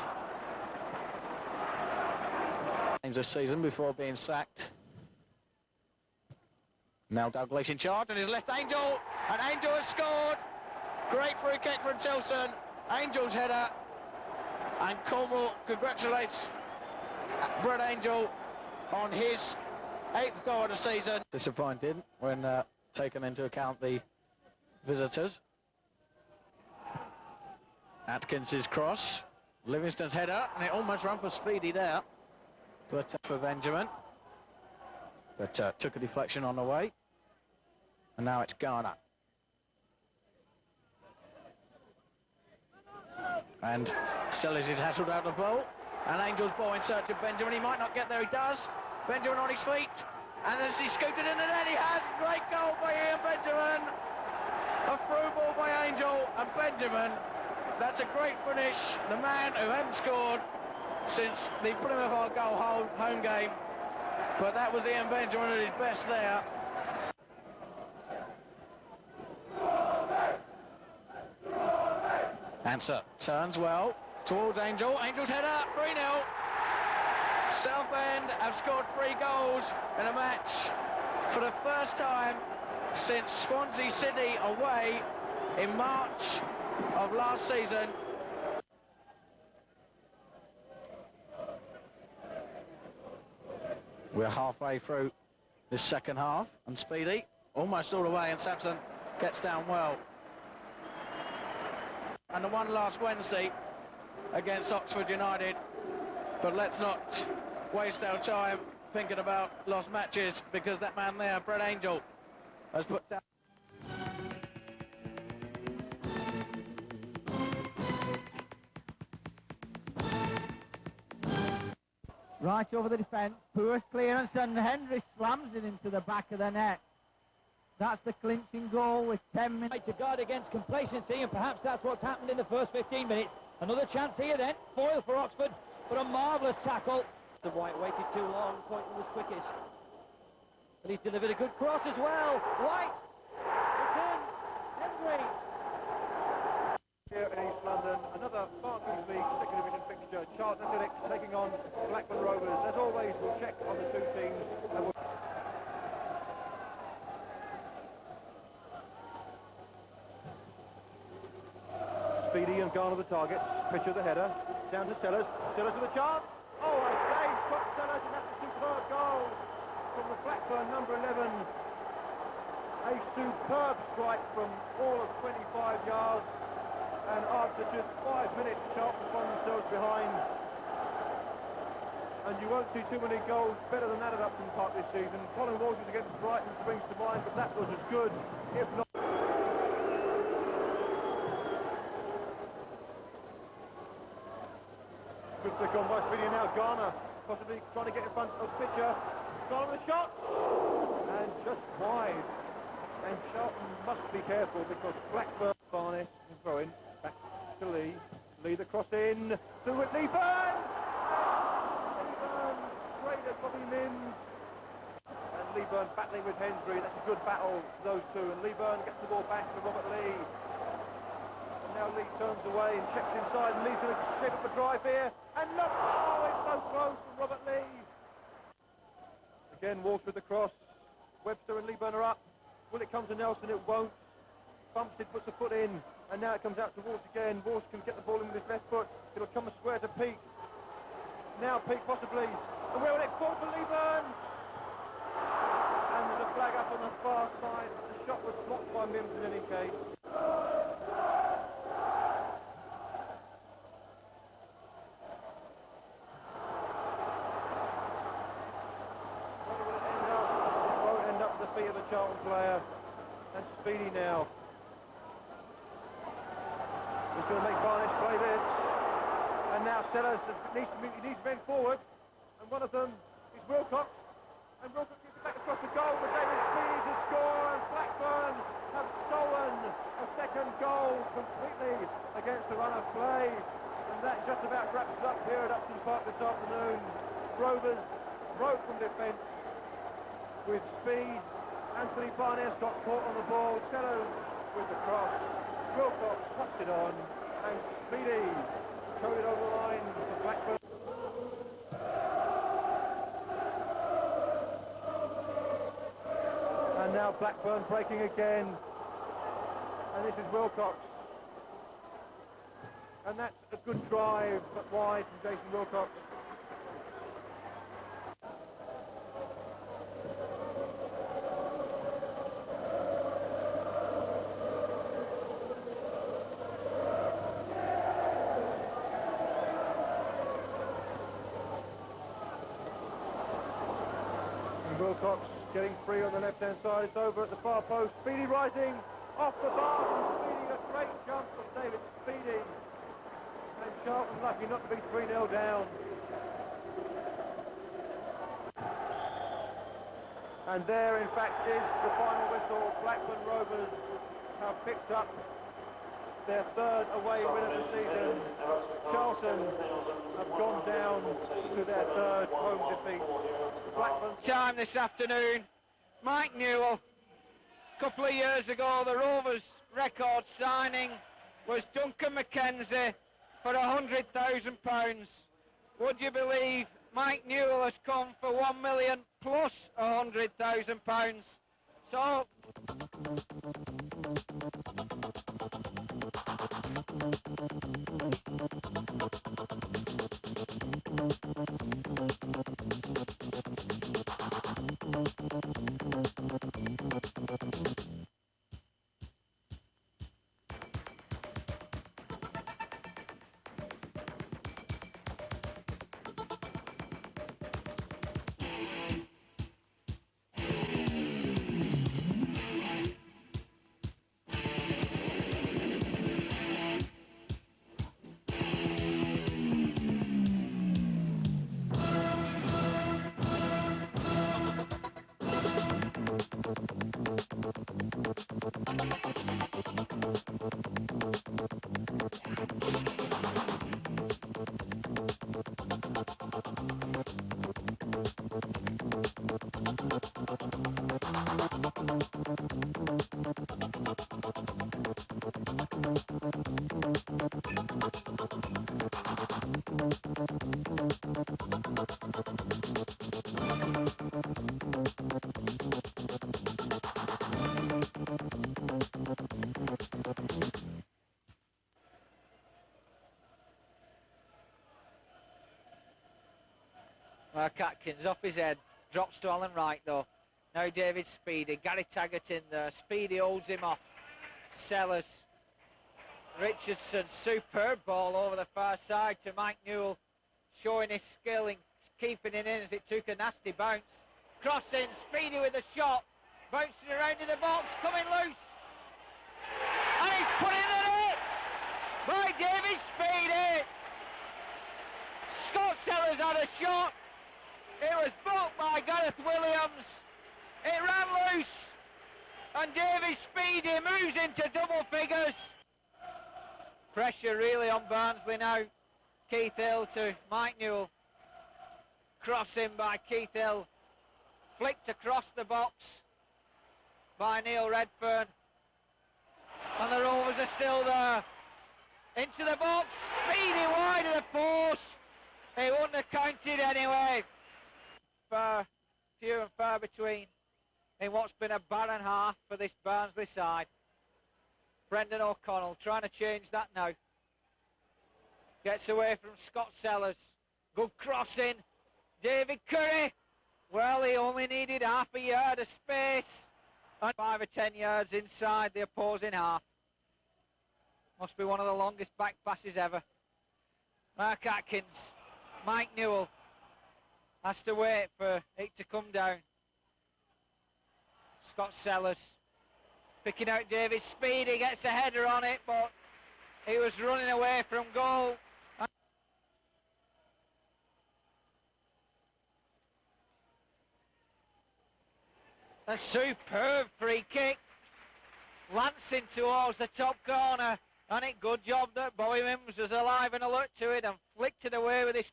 Games this season before being sacked. Now Dalglish in charge, and his left Angel. And Angel has scored. Great free kick from Tilson. Angel's header. And Cornwall congratulates Brett Angel on his 8th goal of the season. Disappointed when taken into account the visitors. Atkins's cross, Livingston's header, and it almost ran for Speedy there, but for Benjamin. But took a deflection on the way, and now it's Garner. And Sellers is hassled out of the ball, and Angel's ball in search of Benjamin. He might not get there, he does. Benjamin on his feet, and as he scooted in, and then he has. Great goal by Ian Benjamin. A through ball by Angel, and Benjamin. That's a great finish. The man who hadn't scored since the Plymouth Argyle home game, but that was Ian Benjamin at his best there. Answer turns well towards Angel. Angel's header, 3-0. Southend have scored 3 goals in a match for the first time since Swansea City away in March of last season. We're halfway through this second half, and Speedy almost all the way, and Sampson gets down well. And the one last Wednesday against Oxford United, but let's not waste our time thinking about lost matches, because that man there, Brett Angel, has put down. Right over the defence, poor clearance, and Henry slams it into the back of the net. That's the clinching goal with 10 minutes to guard against complacency, and perhaps that's what's happened in the first 15 minutes. Another chance here then, foil for Oxford, but a marvellous tackle. The White waited too long, Poynton was quickest. But he's delivered a good cross as well. White, it's in, Henry. Here in East London, another Barclays League second division fixture. Charlton Athletic taking on Blackburn Rovers. As always, we'll check on the two teams. Speedy and Garner the targets. Pitcher the header. Down to Sellers. Sellers with a chance. Oh, I say, Scott Sellers, and that's a superb goal from the Blackburn number 11. A superb strike from all of 25 yards. And after just 5 minutes, Charlton find themselves behind. And you won't see too many goals better than that at Upton Park this season. Colin Walters against Brighton springs to mind, but that was as good, if not... Good flick on by Speedy now. Garner possibly trying to get in front of Pitcher. Garner with a shot! And just wide. And Charlton must be careful because Blackburn Barnes is throwing. Back to Lee. Lee the cross in. Through it, Lee Burn! Lee Burn straight at Bobby Mims. And Lee Burn battling with Hensbury. That's a good battle, those two. And Lee Burn gets the ball back to Robert Lee. And now Lee turns away and checks inside. And Lee's going to shape up a drive here. And look! Oh, it's so close from Robert Lee. Again, Walsh with the cross. Webster and Lee Burn are up. Will it come to Nelson? It won't. Bumstead puts a foot in, and now it comes out to Walsh again. Walsh can get the ball in with his left foot. It'll come square to Peake. Now Peake possibly. And where will it fall for Lee Burn? And there's a flag up on the far side. The shot was blocked by Mims in any case. Feet of a Charlton player, and Speedy now. He's going to make Barnes play this, and now Sellers needs to bend forward, and one of them is Wilcox, and Wilcox gets it back across the goal for David Speed to score, and Blackburn have stolen a second goal completely against the run of play, and that just about wraps up here at Upton Park this afternoon. Rovers broke from defence with Speed. Anthony Barnes got caught on the ball, Cello with the cross, Wilcox touched it on, and Speedy showed it over the line for Blackburn. And now Blackburn breaking again, and this is Wilcox. And that's a good drive, but wide from Jason Wilcox. Wilcox getting free on the left-hand side. It's over at the far post. Speedy rising off the bar and Speedy, a great jump from David Speedy. And Charlton lucky not to be 3-0 down. And there, in fact, is the final whistle. Blackburn Rovers have picked up their third away win of the season. Charlton have gone down to their third home defeat. Blackburn Time this afternoon, Mike Newell. A couple of years ago, the Rovers record signing was Duncan McKenzie for £100,000. Would you believe Mike Newell has come for £1 million plus £100,000? So Mark Atkins off his head, drops to Alan Wright though. Now David Speedy, Gary Taggart in there, Speedy holds him off. Sellers, Richardson, superb ball over the far side to Mike Newell, showing his skill in keeping it in as it took a nasty bounce. Cross in, Speedy with a shot, bouncing around in the box, coming loose. And he's put in the net by David Speedy. Scott Sellers had a shot. It was blocked by Gareth Williams. It ran loose. And David Speedy moves into double figures. Pressure really on Barnsley now. Keith Hill to Mike Newell. Crossing by Keith Hill. Flicked across the box by Neil Redfern. And the Rovers are still there. Into the box. Speedy wide of the post. He wouldn't have counted anyway. Few and far between in what's been a barren half for this Barnsley side. Brendan O'Connell trying to change that now. Gets away from Scott Sellers. Good crossing. David Curry. Well, he only needed half a yard of space. And 5 or 10 yards inside the opposing half. Must be one of the longest back passes ever. Mark Atkins. Mike Newell has to wait for it to come down. Scott Sellers picking out David Speedy, gets a header on it, but he was running away from goal. A superb free kick. Lancing towards the top corner. And it good job that Bowie Mims was alive and alert to it and flicked it away with his...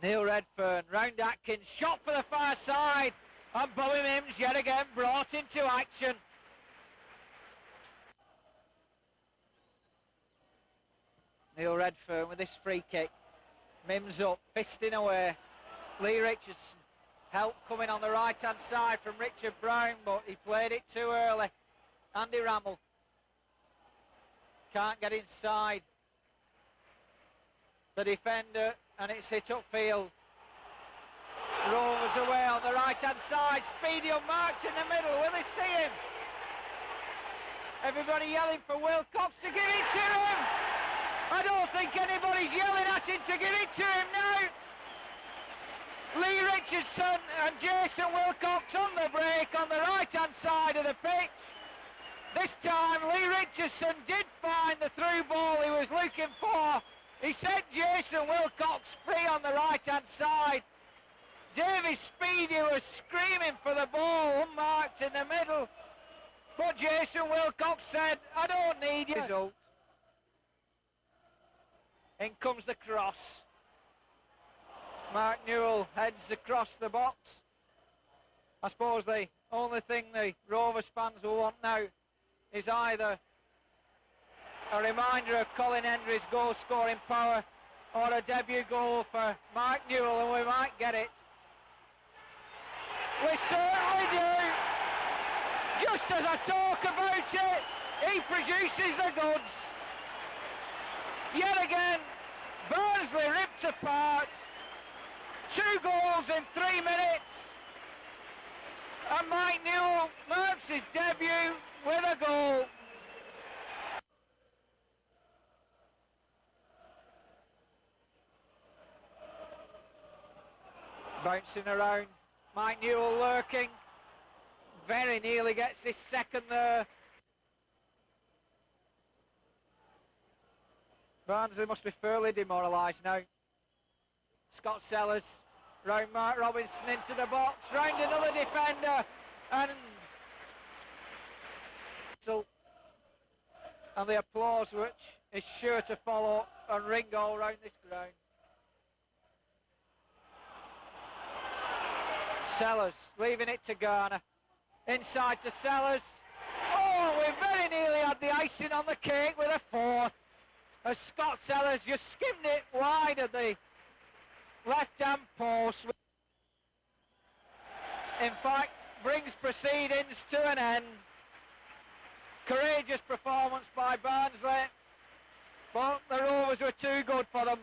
Neil Redfern, round Atkins, shot for the far side. And Bowie Mims yet again brought into action. Neil Redfern with this free kick. Mims up, fisting away. Lee Richardson, help coming on the right-hand side from Richard Brown, but he played it too early. Andy Rammell can't get inside the defender, and it's hit upfield. Rovers away on the right-hand side. Speedy unmarked in the middle. Will they see him? Everybody yelling for Wilcox to give it to him. I don't think anybody's yelling at him to give it to him now. Lee Richardson and Jason Wilcox on the break on the right-hand side of the pitch. This time Lee Richardson did find the through ball he was looking for. He sent Jason Wilcox free on the right-hand side. David Speedy was screaming for the ball unmarked in the middle. But Jason Wilcox said, I don't need you. Result. In comes the cross. Mark Newell heads across the box. I suppose the only thing the Rovers fans will want now is either a reminder of Colin Hendry's goal-scoring power or a debut goal for Mark Newell, and we might get it. We certainly do. Just as I talk about it, he produces the goods. Yet again, Barnsley ripped apart. 2 goals in 3 minutes. And Mike Newell marks his debut with a goal. Bouncing around, Mike Newell lurking. Very nearly gets his second there. Barnsley must be fairly demoralised now. Scott Sellers, round Mark Robinson into the box, round another defender, and the applause which is sure to follow and ring all round this ground. Sellers leaving it to Garner, inside to Sellers. Oh, we very nearly had the icing on the cake with a fourth, as Scott Sellers just skimmed it wide of the left-hand post. In fact, brings proceedings to an end. Courageous performance by Barnsley, but the Rovers were too good for them.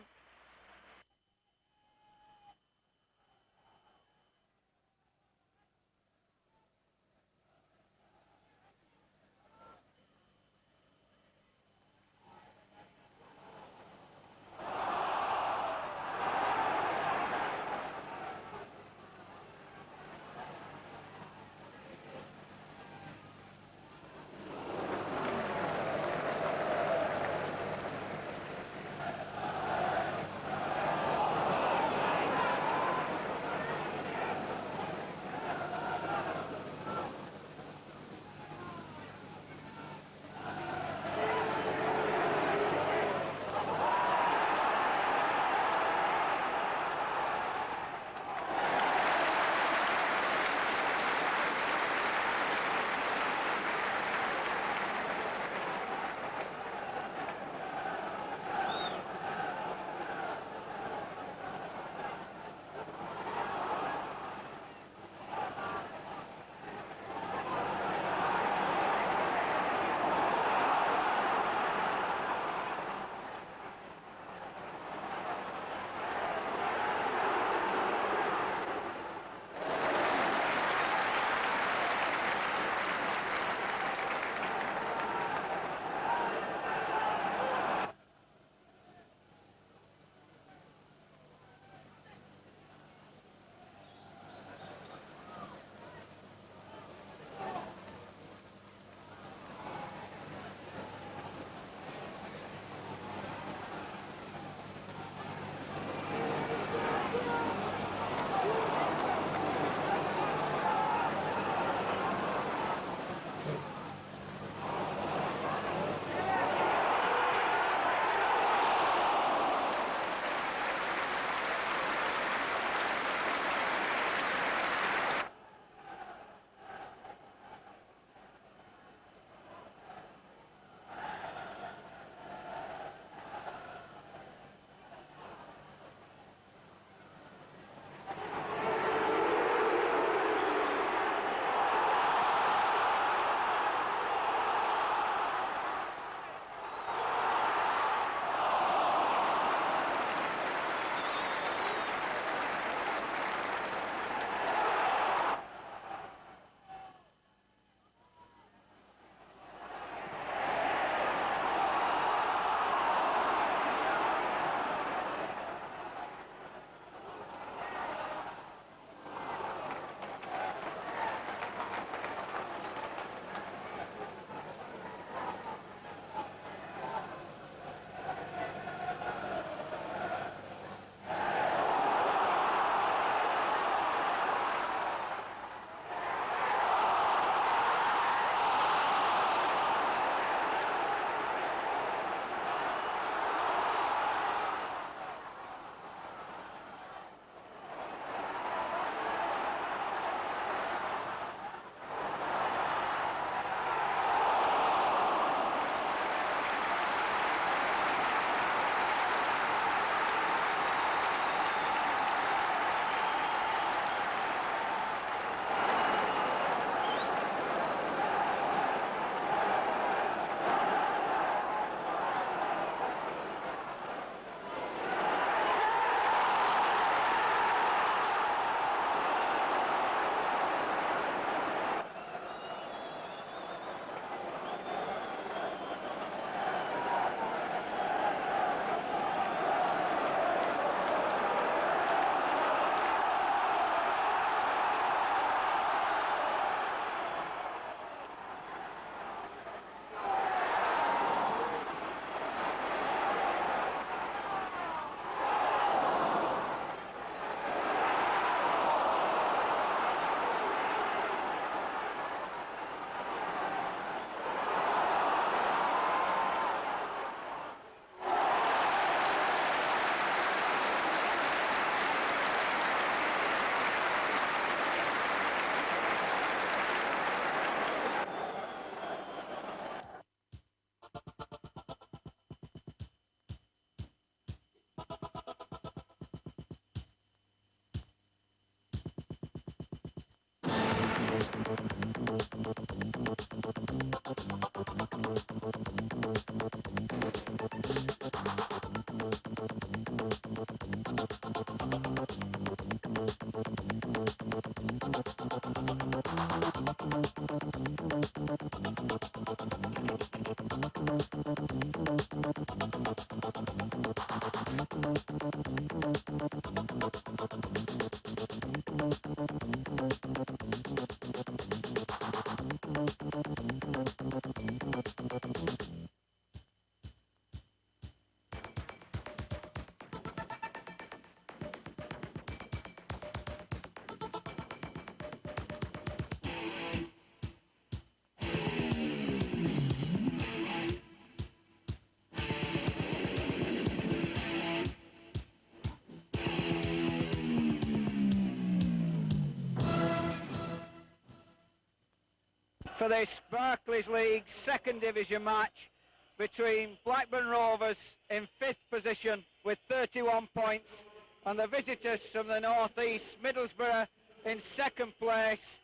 For this Barclays League second division match between Blackburn Rovers in 5th position with 31 points and the visitors from the northeast, Middlesbrough, in 2nd place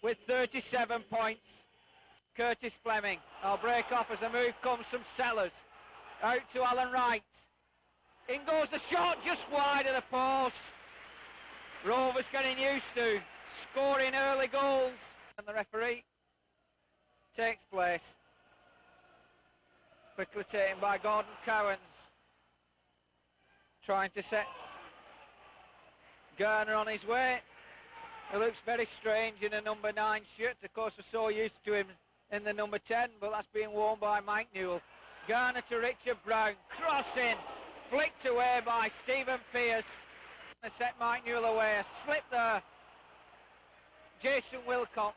with 37 points. Curtis Fleming. I'll break off as the move comes from Sellers. Out to Alan Wright. In goes the shot, just wide of the post. Rovers getting used to scoring early goals. And the referee takes place. Quickly taken by Gordon Cowans. Trying to set Garner on his way. He looks very strange in a number 9 shirt. Of course, we're so used to him in the number 10, but that's being worn by Mike Newell. Garner to Richard Brown. Crossing. Flicked away by Stephen Pearce. Set Mike Newell away. A slip there. Jason Wilcox.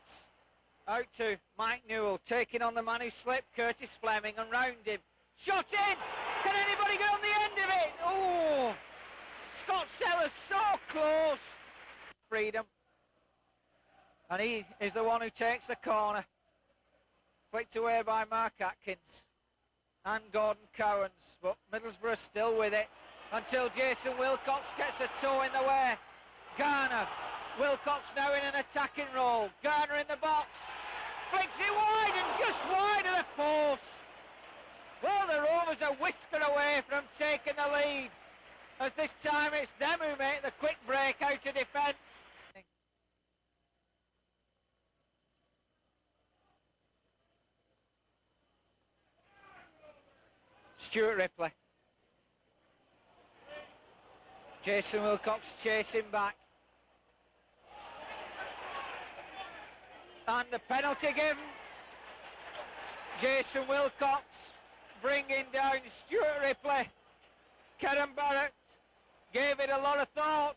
Out to Mike Newell, taking on the man who slipped, Curtis Fleming, and round him. Shot in! Can anybody get on the end of it? Oh! Scott Sellers so close. Freedom. And he is the one who takes the corner. Flicked away by Mark Atkins and Gordon Cowans, but Middlesbrough still with it until Jason Wilcox gets a toe in the way. Garner. Wilcox now in an attacking role. Garner in the box. Flicks it wide and just wide of the post. Well, the Rovers are whisker away from taking the lead, as this time it's them who make the quick break out of defence. Stuart Ripley. Jason Wilcox chasing back. And the penalty given. Jason Wilcox bringing down Stuart Ripley. Karen Barrett gave it a lot of thought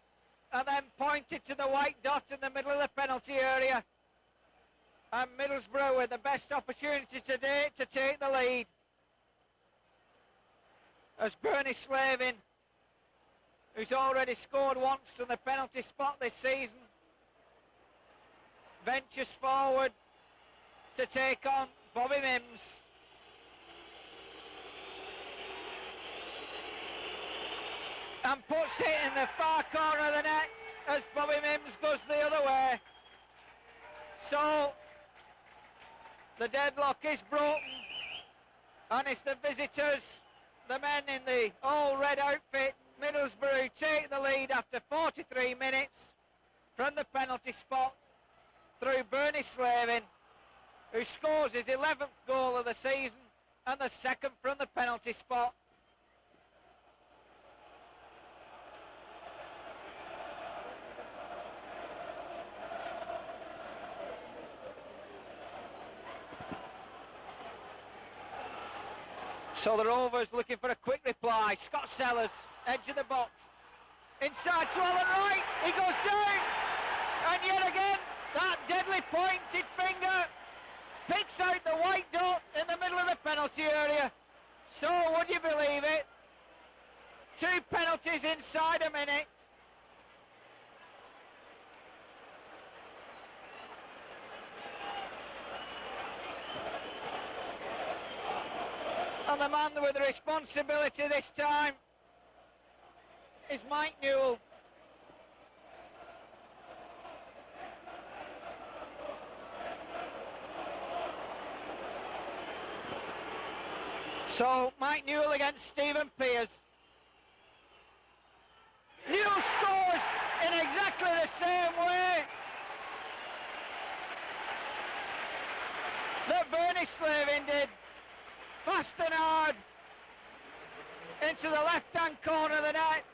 and then pointed to the white dot in the middle of the penalty area. And Middlesbrough with the best opportunity today to take the lead. As Bernie Slavin, who's already scored once from the penalty spot this season, ventures forward to take on Bobby Mims. And puts it in the far corner of the net as Bobby Mims goes the other way. So the deadlock is broken, and it's the visitors, the men in the all-red outfit, Middlesbrough, who take the lead after 43 minutes from the penalty spot through Bernie Slavin, who scores his 11th goal of the season and the second from the penalty spot. So the Rovers looking for a quick reply. Scott Sellers, edge of the box. Inside to Alan Wright. He goes down. And yet again, that deadly pointed finger picks out the white dot in the middle of the penalty area. So would you believe it? 2 penalties inside a minute. And the man with the responsibility this time is Mike Newell. So Mike Newell against Stephen Pearce. Newell scores in exactly the same way that Bernie Slavin did. Fast and hard into the left-hand corner of the net,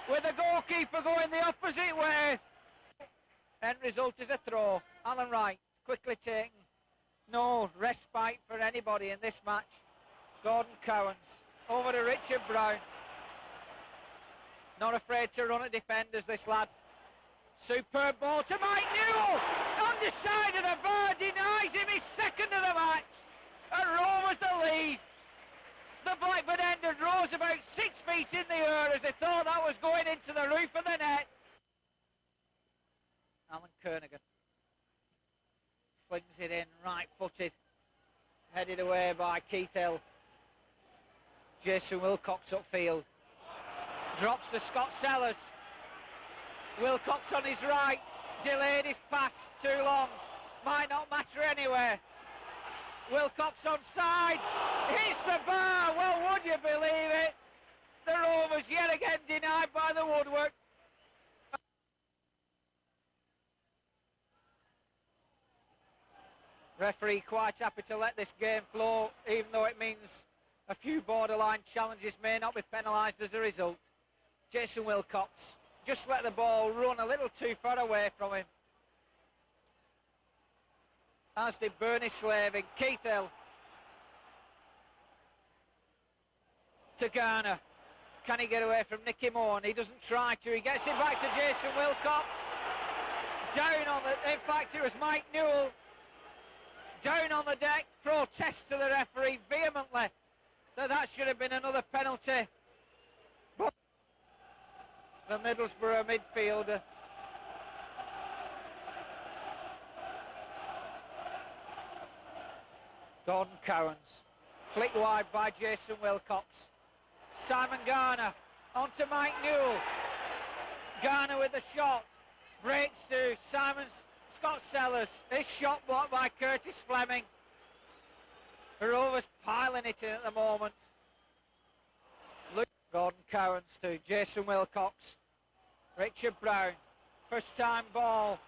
with the goalkeeper going the opposite way. End result is a throw. Alan Wright quickly taken. No respite for anybody in this match. Gordon Cowans over to Richard Brown. Not afraid to run at defenders, this lad. Superb ball to Mike Newell. Underside of the bar, denies him his second of the match. And Rovers the lead. The Blackburn end had rose about 6 feet in the air as they thought that was going into the roof of the net. Alan Kernigan flings it in, right-footed, headed away by Keith Hill. Jason Wilcox upfield, drops to Scott Sellers. Wilcox on his right, delayed his pass too long, might not matter anyway. Wilcox onside, hits the bar, well would you believe it? The Rovers yet again denied by the woodwork. Referee quite happy to let this game flow, even though it means a few borderline challenges may not be penalised as a result. Jason Wilcox just let the ball run a little too far away from him, as did Bernie Slavin. Keith Hill to Garner. Can he get away from Nicky Moore? He doesn't try to. He gets it back to Jason Wilcox. Down on the... In fact, it was Mike Newell down on the deck. Protests to the referee vehemently that should have been another penalty. But the Middlesbrough midfielder Gordon Cowans, flick wide by Jason Wilcox. Simon Garner onto Mike Newell. Garner with the shot, breaks to Scott Sellers. This shot blocked by Curtis Fleming. The Rovers piling it in at the moment. Gordon Cowans to Jason Wilcox. Richard Brown, first time ball